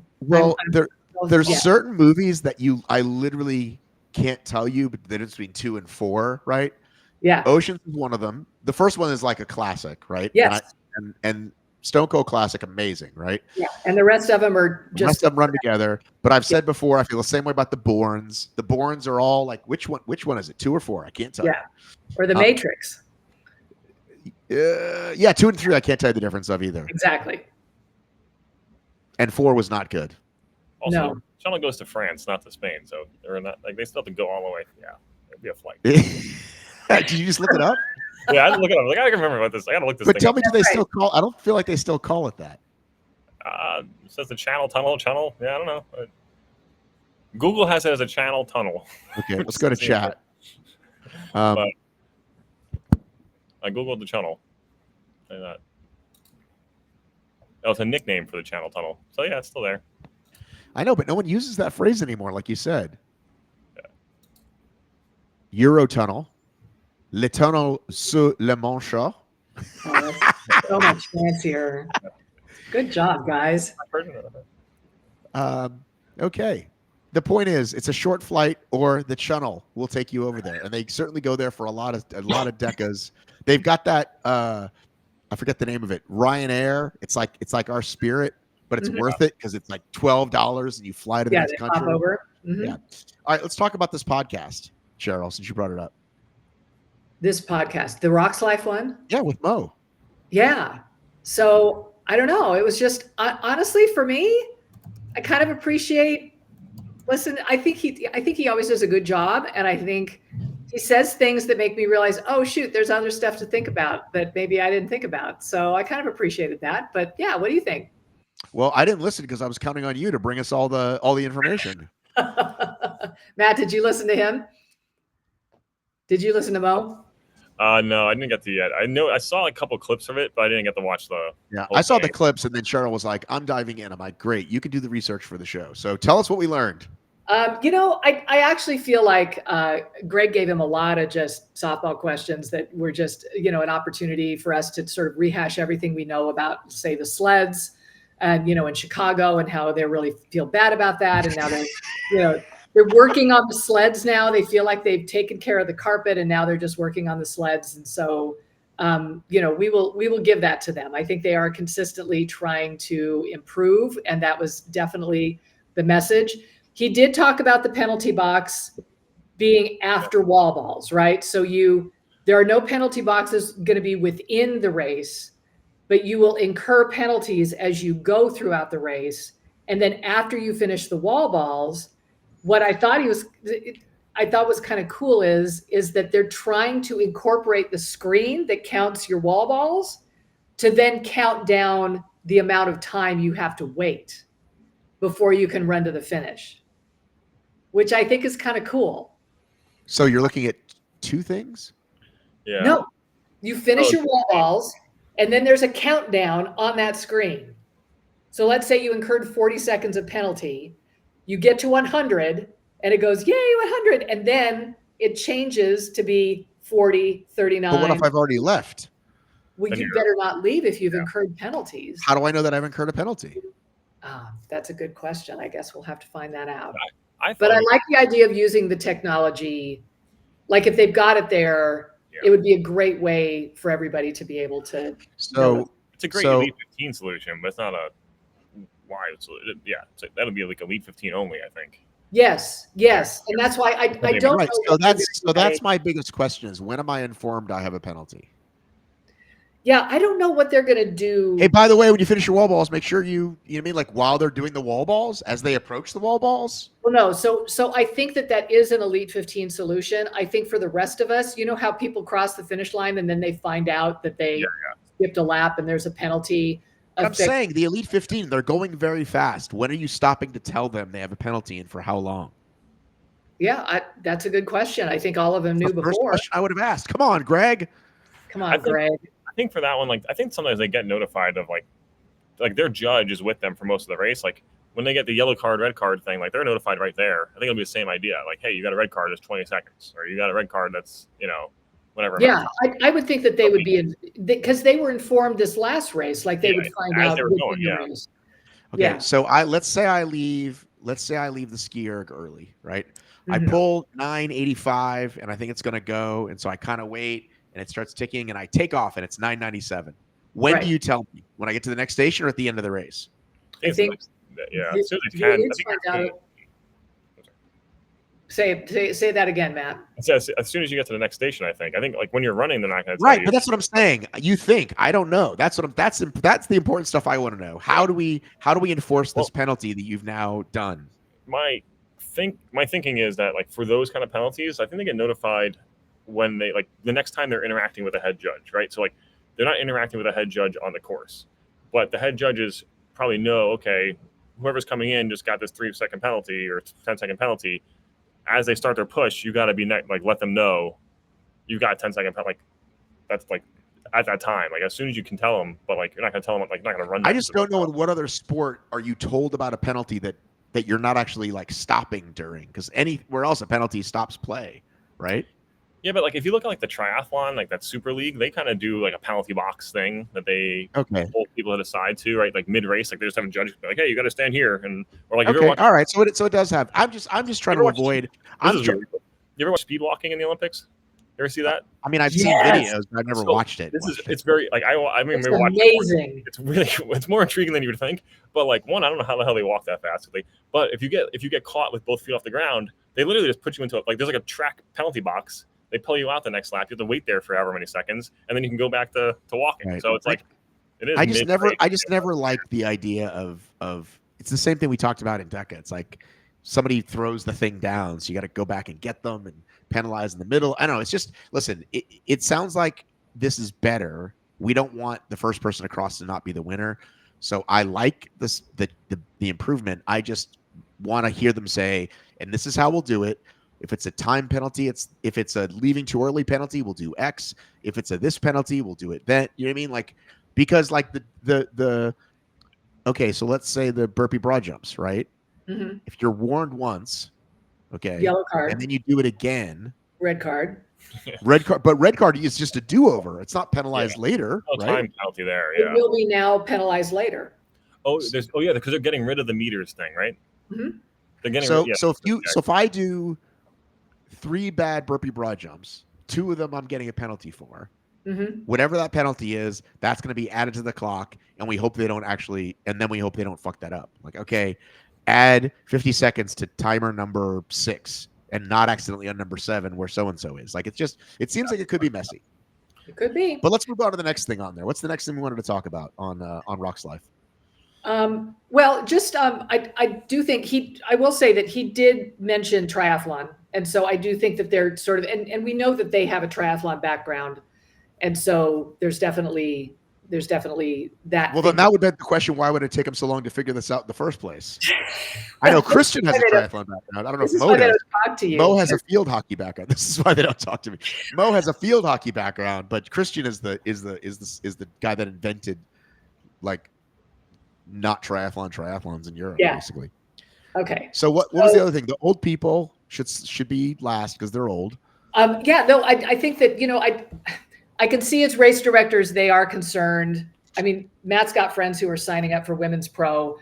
there's certain movies that I literally can't tell you, but the difference between 2 and 4, right? Yeah. Ocean's is one of them. The first one is like a classic, right? Yes. And Stone Cold Classic, amazing, right? Yeah, and the rest of them are The rest just of them run together. But I've said before, I feel the same way about the Bournes. The Bournes are all like, which one is it? 2 or 4? I can't tell yeah, or the Matrix. you. Yeah, 2 and 3, I can't tell you the difference of either. Exactly. And 4 was not good. Also, No. the channel goes to France, not to Spain, so they're not like they still have to go all the way. Yeah, it'd be a flight. Did you just look it up? Yeah, I had to look it up. Like I can remember about this. I gotta look this But thing tell up. me, do they still call? I don't feel like they still call it that. It says the channel. Yeah, I don't know. Google has it as a channel tunnel. Okay, let's go to chat. But I googled the channel. And that. Oh, it's a nickname for the channel tunnel. So yeah, it's still there. I know, but no one uses that phrase anymore, like you said. Yeah. Eurotunnel, le tunnel sur le Manche. Oh, that's so much fancier. Good job, guys. Okay. The point is, it's a short flight, or the channel will take you over there, and they certainly go there for a lot of decas. They've got that. I forget the name of it. Ryanair. It's like our Spirit, but it's worth it because it's like $12 and you fly to the next country. Pop over. Mm-hmm. Yeah. All right, let's talk about this podcast, Cheryl, since you brought it up. This podcast, the Rocks Life one. Yeah, with Mo. Yeah. So I don't know. It was just honestly for me, I kind of appreciate. Listen, I think he always does a good job, and I think he says things that make me realize, oh shoot, there's other stuff to think about that maybe I didn't think about. So I kind of appreciated that. But yeah, what do you think? Well, I didn't listen because I was counting on you to bring us all the information. Matt, did you listen to him? Did you listen to Mo? No, I didn't get to yet. I saw a couple clips of it, but I didn't get to watch the. Yeah, I saw the clips, and then Cheryl was like, "I'm diving in." I'm like, "Great, you can do the research for the show." So tell us what we learned. I actually feel like Greg gave him a lot of just softball questions that were just, an opportunity for us to sort of rehash everything we know about, say, the sleds, and in Chicago, and how they really feel bad about that, and now they're working on the sleds now. They feel like they've taken care of the carpet, and now they're just working on the sleds. And so, we will give that to them. I think they are consistently trying to improve, and that was definitely the message. He did talk about the penalty box being after wall balls, right? So there are no penalty boxes going to be within the race, but you will incur penalties as you go throughout the race. And then after you finish the wall balls, what I thought was kind of cool is that they're trying to incorporate the screen that counts your wall balls to then count down the amount of time you have to wait before you can run to the finish, which I think is kind of cool. So you're looking at two things? Yeah. No, you finish your wall balls, and then there's a countdown on that screen. So let's say you incurred 40 seconds of penalty. You get to 100, and it goes, yay, 100. And then it changes to be 40, 39. But what if I've already left? Well, you better not leave if you've incurred penalties. How do I know that I've incurred a penalty? That's a good question. I guess we'll have to find that out. But I like the idea of using the technology. Like if they've got it there, it would be a great way for everybody to be able to. So it's a great Elite 15 solution, but it's not a wide solution. Yeah, that'll be like Elite 15 only, I think. Yes, and that's why I don't. Right. So that's my biggest question: is when am I informed I have a penalty? Yeah, I don't know what they're going to do. Hey, by the way, when you finish your wall balls, make sure you know what I mean, like while they're doing the wall balls, as they approach the wall balls. Well, no. So I think that is an Elite 15 solution. I think for the rest of us, you know how people cross the finish line and then they find out that they skipped a lap and there's a penalty. I'm saying the Elite 15, they're going very fast. When are you stopping to tell them they have a penalty and for how long? Yeah, that's a good question. I think all of them knew before. First question I would have asked. Come on, Greg. Come on, Greg. I think for that one, I think sometimes they get notified of like their judge is with them for most of the race. Like when they get the yellow card, red card thing, they're notified right there. I think it'll be the same idea. Like, hey, you got a red card that's 20 seconds, or you got a red card that's whatever. Yeah, I would think that they would be because they were informed this last race. Like they would find out. They were going, race. Okay, so let's say I leave the ski erg early, right? Mm-hmm. I pull 985, and I think it's going to go, and so I kind of wait. And it starts ticking, and I take off, and it's 997. When do you tell me? When I get to the next station or at the end of the race? I think yeah, as soon as I the can. I elites think find out. Say that again, Matt. as soon as you get to the next station, I think like when you're running, they're not going to tell Right, you. but that's what I'm saying. You think I don't know. That's the important stuff I want to know. How do we enforce this penalty that you've now done? My thinking is that like for those kind of penalties, I think they get notified when they like the next time they're interacting with a head judge, right? So like they're not interacting with a head judge on the course, but the head judges probably know, okay, whoever's coming in just got this 3-second penalty or 10-second penalty. As they start their push, you got to be like let them know you got 10-second penalty. Like that's like at that time, like as soon as you can tell them, but like you're not going to tell them like not going to run. I just don't know in what other sport are you told about a penalty that you're not actually like stopping during, because anywhere else a penalty stops play, right? Yeah, but like if you look at like the triathlon, like that Super League, they kind of do like a penalty box thing that they hold people to the side to, right? Like mid race, like they just have a judge like, hey, you got to stand here, and or like all right, so it does have. I'm just trying to avoid. You ever watch speed walking in the Olympics? You ever see that? I mean, I've seen videos, but I've never watched it. It's very like I mean, it's amazing. It's really it's more intriguing than you would think. But like one, I don't know how the hell they walk that fast. But if you get caught with both feet off the ground, they literally just put you into like there's like a track penalty box. They pull you out the next lap. You have to wait there for however many seconds, and then you can go back to walking. Right. So it's like it is. I just never liked the idea of it's the same thing we talked about in DECA. It's like somebody throws the thing down, so you got to go back and get them and penalize in the middle. I don't know. It's just listen. It sounds like this is better. We don't want the first person across to not be the winner. So I like this the improvement. I just want to hear them say, and this is how we'll do it. If it's a time penalty, if it's a leaving too early penalty, we'll do X. If it's a this penalty, we'll do it then. You know what I mean? Like, because like the okay, so let's say the burpee broad jumps, right? Mm-hmm. If you're warned once, okay, yellow card, and then you do it again, red card. But red card is just a do-over. It's not penalized later. No right? Time penalty there. Yeah. It will be now penalized later. Because they're getting rid of the meters thing, right? Mm-hmm. They're getting so if I do 3 bad burpee broad jumps, 2 of them I'm getting a penalty for. Mm-hmm. Whatever that penalty is, that's going to be added to the clock, and we hope they don't fuck that up. Like, okay, add 50 seconds to timer number 6 and not accidentally on number 7 where so-and-so is. Like, it seems like it could be messy. It could be. But let's move on to the next thing on there. What's the next thing we wanted to talk about on HYROX Life? Well, just I do think I will say that he did mention triathlon. And so I do think that they're sort of, and we know that they have a triathlon background. And so there's definitely that. Well, then that would beg the question, why would it take them so long to figure this out in the first place? I know Christian has a triathlon background. I don't know if Mo does. Talk to you. Mo has a field hockey background. This is why they don't talk to me. Mo has a field hockey background, but Christian is the guy that invented like not triathlons in Europe, basically. Okay. So what was the other thing? The old people should be last because they're old. I think that, I can see as race directors, they are concerned. I mean, Matt's got friends who are signing up for Women's Pro.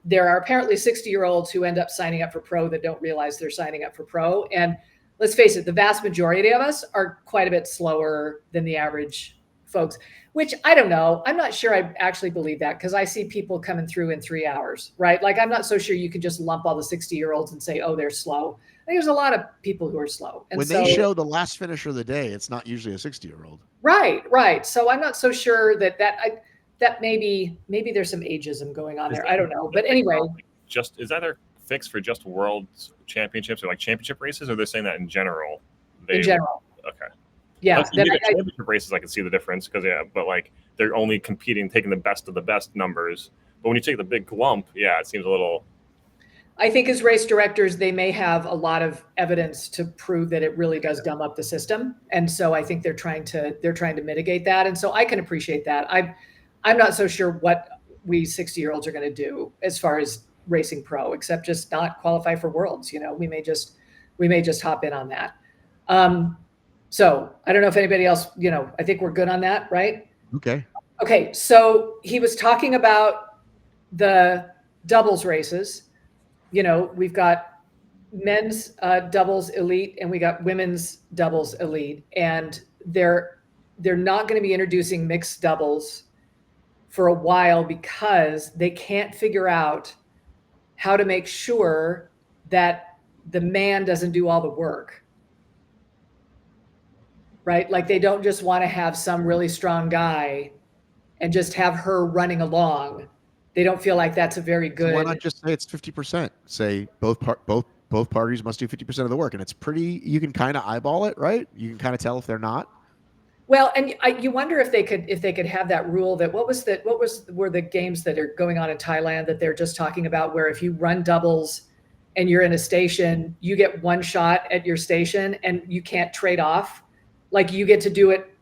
There are apparently 60-year-olds who end up signing up for Pro that don't realize they're signing up for Pro. And let's face it, the vast majority of us are quite a bit slower than the average folks, which I don't know. I'm not sure I actually believe that because I see people coming through in 3 hours, right? Like, I'm not so sure you can just lump all the 60-year-olds and say, oh, they're slow. I think there's a lot of people who are slow. And when they show the last finisher of the day, it's not usually a 60-year-old. Right. So I'm not so sure that maybe there's some ageism going on there. I don't know. But anyway. Is that a fix for just world championships or like championship races, or they're saying that in general? In general. Okay. Yeah. Championship races, I can see the difference but like they're only competing, taking the best of the best numbers. But when you take the big lump, it seems a little. I think as race directors, they may have a lot of evidence to prove that it really does gum up the system. And so I think they're trying to mitigate that. And so I can appreciate that. I'm not so sure what we 60-year-olds are going to do as far as racing pro, except just not qualify for worlds. We may just hop in on that. So I don't know if anybody else, I think we're good on that, right? Okay. So he was talking about the doubles races. We've got men's doubles elite and we got women's doubles elite, and they're not going to be introducing mixed doubles for a while because they can't figure out how to make sure that the man doesn't do all the work. Right? Like they don't just want to have some really strong guy and just have her running along. They don't feel like that's a very So why good. not just say it's 50%? Say both parties must do 50% of the work, and it's pretty. You can kind of eyeball it, right? You can kind of tell if they're not. Well, and you wonder if they could have that rule that were the games that are going on in Thailand that they're just talking about, where if you run doubles and you're in a station, you get one shot at your station and you can't trade off. Like you get to do it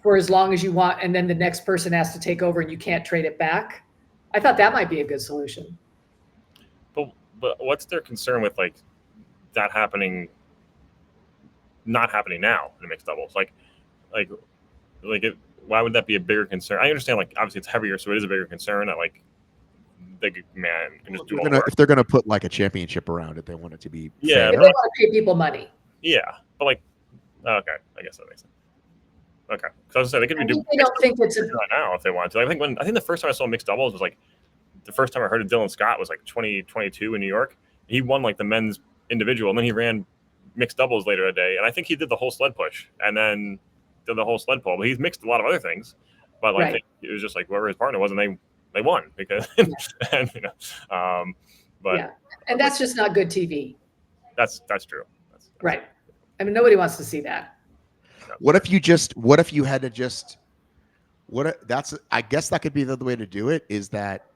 for as long as you want, and then the next person has to take over and you can't trade it back. I thought that might be a good solution. But what's their concern with like that not happening now in mixed doubles? Like why would that be a bigger concern? I understand, like obviously it's heavier, so it is a bigger concern that like the man can just do all the work. If they're gonna put like a championship around it, they want it to be Yeah, They want to pay people money. Yeah, but like, okay, I guess that makes sense. Okay, because I was saying they could be doing. They don't think it's right now if they wanted to. I think the first time I saw mixed doubles was like the first time I heard of Dylan Scott was like 2022 in New York. He won like the men's individual, and then he ran mixed doubles later that day, and I think he did the whole sled push and then did the whole sled pull. But he's mixed a lot of other things, but like Right. it was just like whoever his partner was, and they won because and but yeah, and that's just not good TV. That's true. That's right. I mean, nobody wants to see that. What if you had to just I guess that could be the other way to do it, is that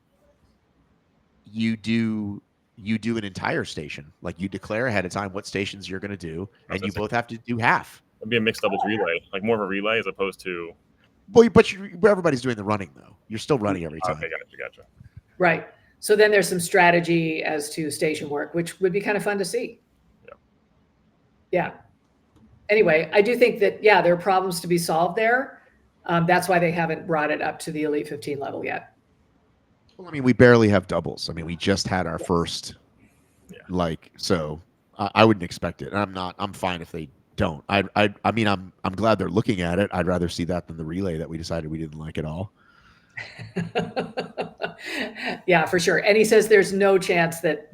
you do an entire station. Like you declare ahead of time what stations you're going to do, and you both have to do half. It'd be a mixed doubles relay, like more of a relay as opposed to. Well, but everybody's doing the running though. You're still running every time. Okay, gotcha. Right. So then there's some strategy as to station work, which would be kind of fun to see. Yeah. Anyway, I do think that, there are problems to be solved there. That's why they haven't brought it up to the Elite 15 level yet. Well, I mean, we barely have doubles. I mean, we just had our first, so I wouldn't expect it. And I'm fine if they don't. I mean, I'm glad they're looking at it. I'd rather see that than the relay that we decided we didn't like at all. Yeah, for sure. And he says there's no chance that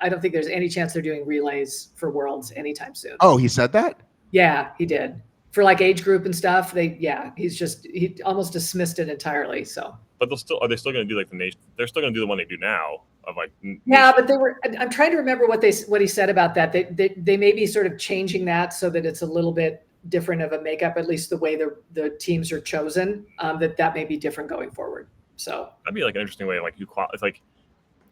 I don't think there's any chance they're doing relays for Worlds anytime soon. Oh, he said that? Yeah, he did. For like age group and stuff, he almost dismissed it entirely. So, but are they still going to do like the nation? They're still going to do the one they do now of like. Yeah, but I'm trying to remember what he said about that. They may be sort of changing that so that it's a little bit different of a makeup, at least the way the teams are chosen. That may be different going forward. So that'd be like an interesting way. Like it's like,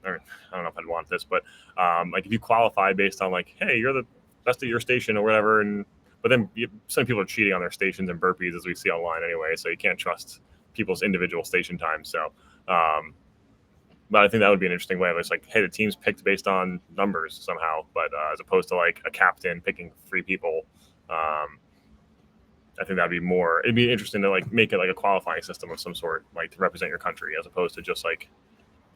I don't know if I'd want this, but like if you qualify based on like, hey, you're the best at your station or whatever, but then some people are cheating on their stations and burpees, as we see online anyway. So you can't trust people's individual station times. So, but I think that would be an interesting way. It's like, hey, the team's picked based on numbers somehow, but as opposed to like a captain picking 3 people. I think that'd be more. It'd be interesting to like make it like a qualifying system of some sort, like to represent your country, as opposed to just like,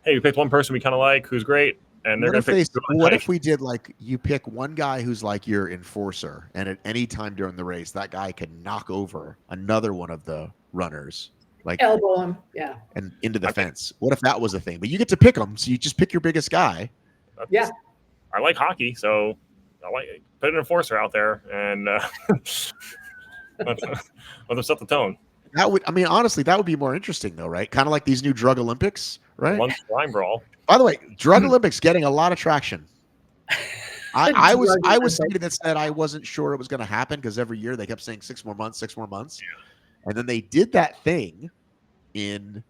hey, we picked one person we kind of like, who's great, and they're going to pick. What if we did like you pick one guy who's like your enforcer, and at any time during the race, that guy can knock over another one of the runners, like elbow him, and into the fence. What if that was a thing? But you get to pick them, so you just pick your biggest guy. I like hockey, so I like put an enforcer out there and. Let them set the tone. Honestly, that would be more interesting though, right? Kind of like these new drug Olympics, right? One line brawl. By the way, drug Olympics getting a lot of traction. I was somebody that said I wasn't sure it was going to happen because every year they kept saying 6 more months, and then they did that thing in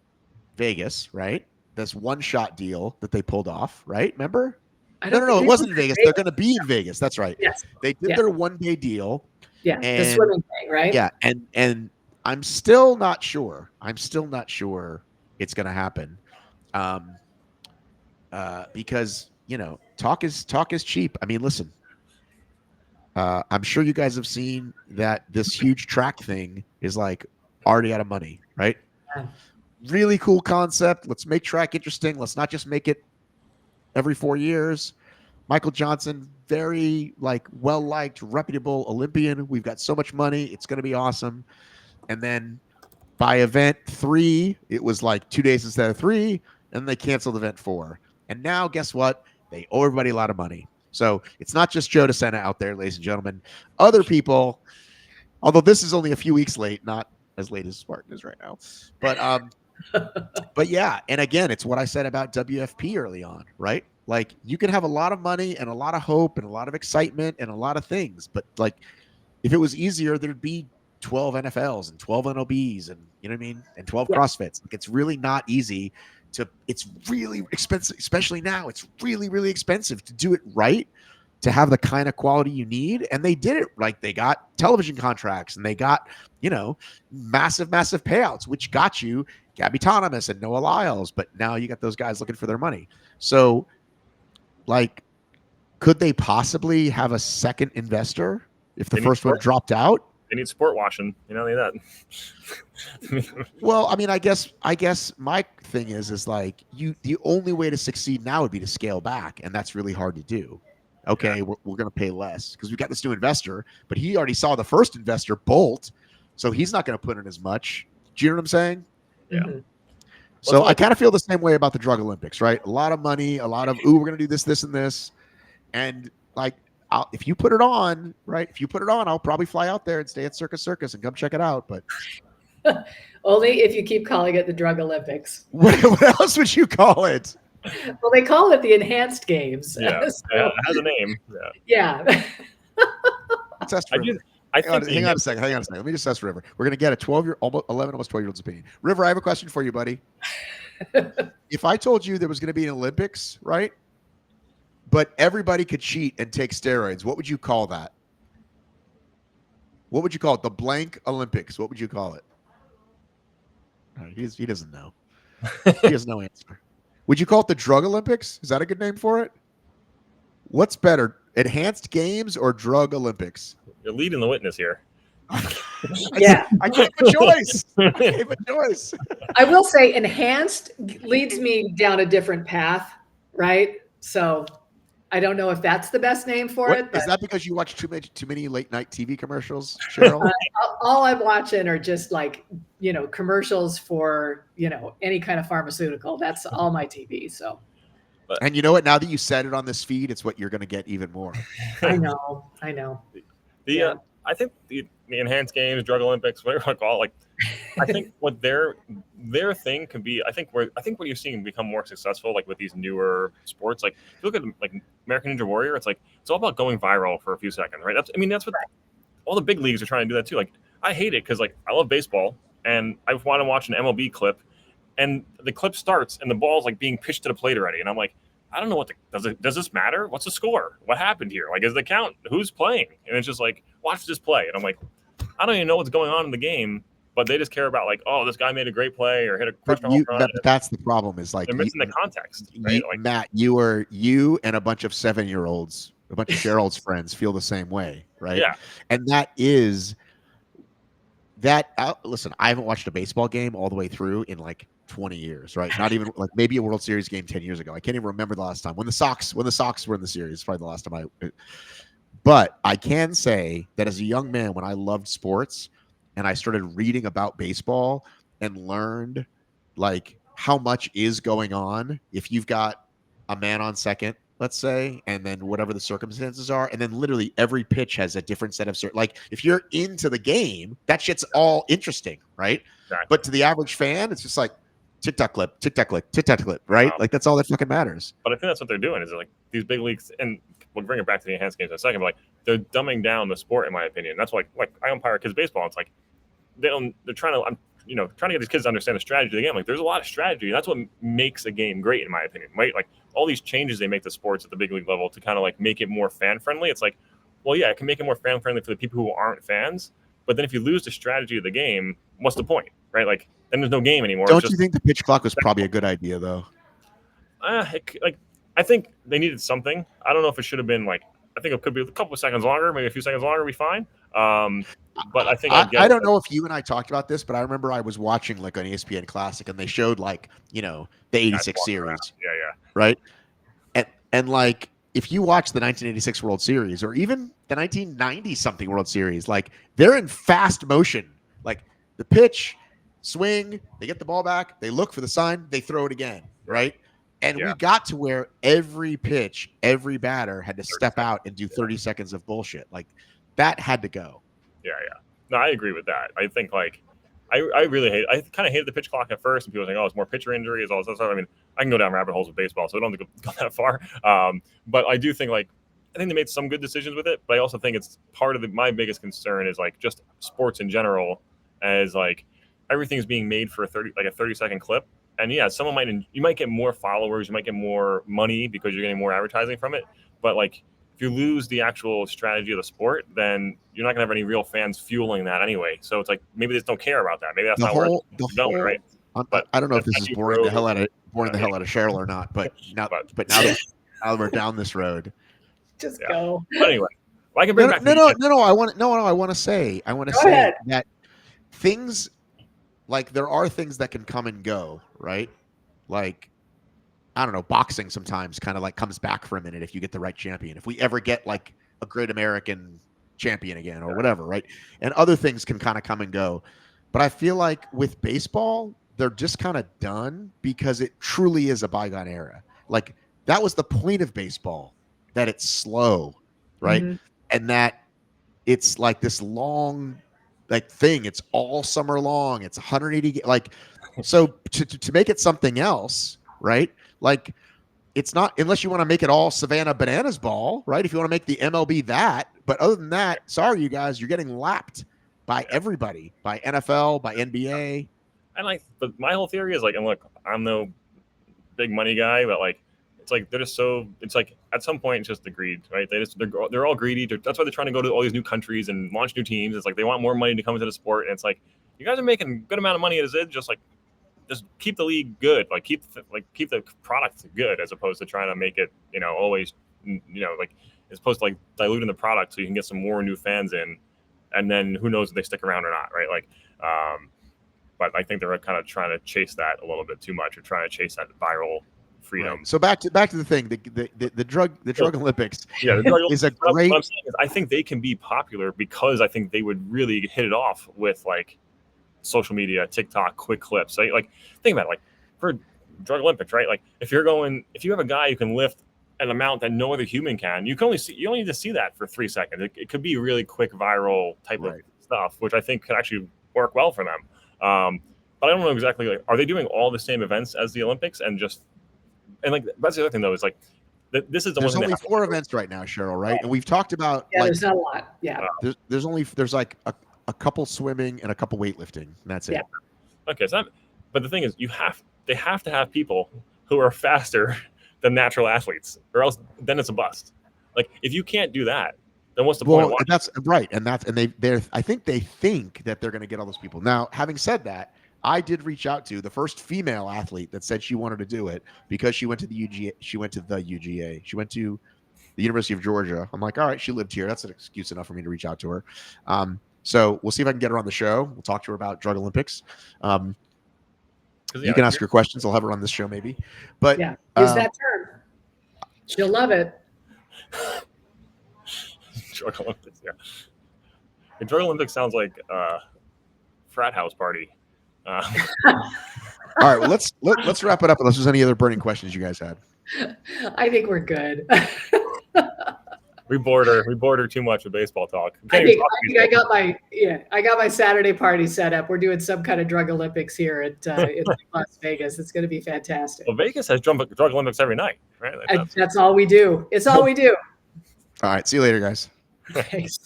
Vegas, right? This one-shot deal that they pulled off, right? Remember? No, it wasn't in Vegas. They're going to be in Vegas. That's right. Yes. They did their one-day deal. Yeah, the swimming thing, right? Yeah, and I'm still not sure. It's going to happen, because talk is cheap. I mean, listen, I'm sure you guys have seen that this huge track thing is like already out of money, right? Yeah. Really cool concept. Let's make track interesting. Let's not just make it every 4 years. Michael Johnson, very well-liked, reputable Olympian. We've got so much money. It's going to be awesome. And then by event 3, it was like 2 days instead of 3, and they canceled event 4. And now, guess what? They owe everybody a lot of money. So it's not just Joe DeSena out there, ladies and gentlemen. Other people, although this is only a few weeks late, not as late as Spartan is right now. But yeah, and again, it's what I said about WFP early on, right? Like you can have a lot of money and a lot of hope and a lot of excitement and a lot of things, but like if it was easier, there'd be 12 NFLs and 12 NLBs and you know what I mean, and 12 CrossFits. Like it's really not easy to. It's really expensive, especially now. It's really really expensive to do it right, to have the kind of quality you need. And they did it. Like they got television contracts and they got massive payouts, which got you Gabby Thomas and Noah Lyles. But now you got those guys looking for their money. So, like, could they possibly have a second investor if the first one dropped out? They need sport washing. You know, they need that. Well, I mean, I guess my thing is like the only way to succeed now would be to scale back, and that's really hard to do. Okay, yeah. we're going to pay less because we got this new investor, but he already saw the first investor bolt, so he's not going to put in as much. Do you know what I'm saying? Yeah. Mm-hmm. So I kind of feel the same way about the Drug Olympics, right? A lot of money, a lot of we're going to do this, and this, and like. If you put it on, right? If you put it on, I'll probably fly out there and stay at Circus and come check it out. But only if you keep calling it the Drug Olympics. What else would you call it? Well, they call it the Enhanced Games. Yeah, so, it has a name. Yeah. Test River. Hang on a second. Let me just test River. We're gonna get a 12-year, almost 11, almost 12-year-old's opinion. River, I have a question for you, buddy. If I told you there was gonna be an Olympics, right? But everybody could cheat and take steroids, what would you call that? What would you call it? The blank Olympics. What would you call it? He doesn't know. He has no answer. Would you call it the Drug Olympics? Is that a good name for it? What's better, Enhanced Games or Drug Olympics? You're leading the witness here. Yeah. I gave a choice. I will say Enhanced leads me down a different path, right? So I don't know if that's the best name for it. Is that because you watch too many late night TV commercials, Cheryl? All I'm watching are just like, commercials for, any kind of pharmaceutical. That's all my TV. So. And you know what? Now that you said it on this feed, it's what you're going to get even more. I know. I think the Enhanced Games, Drug Olympics, whatever you call it, like, I think what their thing can be, I think what you're seeing become more successful, like with these newer sports, like if you look at like American Ninja Warrior, it's all about going viral for a few seconds, right? That's what all the big leagues are trying to do that too. Like I hate it because like I love baseball and I want to watch an MLB clip, and the clip starts and the ball's like being pitched to the plate already, and I'm like, I don't know does this matter? What's the score? What happened here? Like, is the count? Who's playing? And it's just like, watch this play. And I'm like, I don't even know what's going on in the game, but they just care about like, oh, this guy made a great play or hit a crush home run. That's the problem is like they're missing the context. Right? Matt, you and a bunch of 7-year-olds, a bunch of Cheryl's friends feel the same way, right? Yeah. And that is that. Listen, I haven't watched a baseball game all the way through in like 20 years, right? Not even like maybe a World Series game 10 years ago. I can't even remember the last time when the Sox were in the series. Probably the last time but I can say that as a young man, when I loved sports and I started reading about baseball and learned like how much is going on if you've got a man on second, let's say, and then whatever the circumstances are, and then literally every pitch has a different set of like if you're into the game, that shit's all interesting, right? Exactly. But to the average fan, it's just like TikTok clip, right? Like that's all that fucking matters. But I think that's what they're doing is like these big leagues, and we'll bring it back to the Enhanced Games in a second, but like they're dumbing down the sport, in my opinion. That's why like I umpire kids baseball. It's like they're trying to trying to get these kids to understand the strategy of the game. Like there's a lot of strategy. That's what makes a game great, in my opinion, right? Like all these changes they make to sports at the big league level to kind of like make it more fan friendly. It's like, well, yeah, it can make it more fan friendly for the people who aren't fans. But then if you lose the strategy of the game, what's the point, right? Like then there's no game anymore. Don't you think the pitch clock was probably a good idea though? I think they needed something. I don't know if it should have been like. I think it could be a couple of seconds longer, maybe a few seconds longer would be fine. But I think I don't know if you and I talked about this, but I remember I was watching like an ESPN Classic and they showed like, the 86 series. Yeah. Right. And like, if you watch the 1986 World Series or even the 1990 something World Series, like they're in fast motion, like the pitch swing, they get the ball back, they look for the sign, they throw it again, right? And Yeah. we got to where every pitch, every batter had to step seconds. out and do 30 seconds of bullshit. Like that had to go. Yeah. No, I agree with that. I think like I really hate. I kind of hated the pitch clock at first, and people saying, "Oh, it's more pitcher injuries, all this stuff." I mean, I can go down rabbit holes with baseball, so I don't have to go that far. But I do think like I think they made some good decisions with it, but I also think it's part of my biggest concern is like just sports in general, as like everything's being made for a 30-second clip, and yeah, you might get more followers, you might get more money because you're getting more advertising from it, but like if you lose the actual strategy of the sport, then you're not gonna have any real fans fueling that anyway. So it's like maybe they just don't care about that. Maybe that's not where it's going, right? But I don't know if this is boring the hell out of Cheryl or not, but now that we're down this road, just go. But anyway, I can bring back. No. I want to say that things like there are things that can come and go, right? Like I don't know, boxing sometimes kind of like comes back for a minute if you get the right champion. If we ever get like a great American champion again or whatever, right? And other things can kind of come and go. But I feel like with baseball, they're just kind of done because it truly is a bygone era. Like that was the point of baseball, that it's slow, right? Mm-hmm. And that it's like this long like thing. It's all summer long. It's 180 like so to make it something else, right? Like it's not unless you want to make it all Savannah Bananas ball, right? If you want to make the MLB that, but other than that, sorry you guys, you're getting lapped by everybody, by NFL, by NBA. And but my whole theory is like, and look, I'm no big money guy, but like, it's like they're just so. It's like at some point, it's just the greed, right? They're all greedy. That's why they're trying to go to all these new countries and launch new teams. It's like they want more money to come into the sport, and it's like you guys are making a good amount of money as it. Just keep the league good, keep the product good, as opposed to trying to make it, always, as opposed to diluting the product so you can get some more new fans in, and then who knows if they stick around or not, right? But I think they're kind of trying to chase that a little bit too much, or trying to chase that viral freedom. Right. So back to the thing, the drug Olympics. Yeah, the drug is a great. What I'm saying is I think they can be popular because I think they would really hit it off with social media, TikTok, quick clips. So, think about it, for drug Olympics, right? If you have a guy who can lift an amount that no other human can, you only need to see that for 3 seconds. It could be really quick, viral type of stuff, which I think could actually work well for them. But I don't know exactly, are they doing all the same events as the Olympics and that's the other thing though, is this is there's only 4 events right now, Cheryl, right? And we've talked about there's not a lot. Yeah. There's a couple swimming and a couple weightlifting, and that's it. Okay, but the thing is, they have to have people who are faster than natural athletes, or else then it's a bust. If you can't do that, then what's the point? Well, that's right, and I think they think that they're going to get all those people. Now, having said that, I did reach out to the first female athlete that said she wanted to do it because she went to the UGA. She went to the University of Georgia. I'm like, all right, she lived here. That's an excuse enough for me to reach out to her. So we'll see if I can get her on the show. We'll talk to her about drug Olympics. You can ask her questions. I'll have her on this show maybe. But use that term. She'll love it. Drug Olympics, yeah. The drug Olympics sounds like a frat house party. All right, well, let's wrap it up unless there's any other burning questions you guys had. I think we're good. We bored her too much with baseball talk. I think I got my Saturday party set up. We're doing some kind of drug Olympics here at in Las Vegas. It's going to be fantastic. Well, Vegas has drug Olympics every night, right? That's all we do. It's all we do. All right, see you later, guys. Thanks.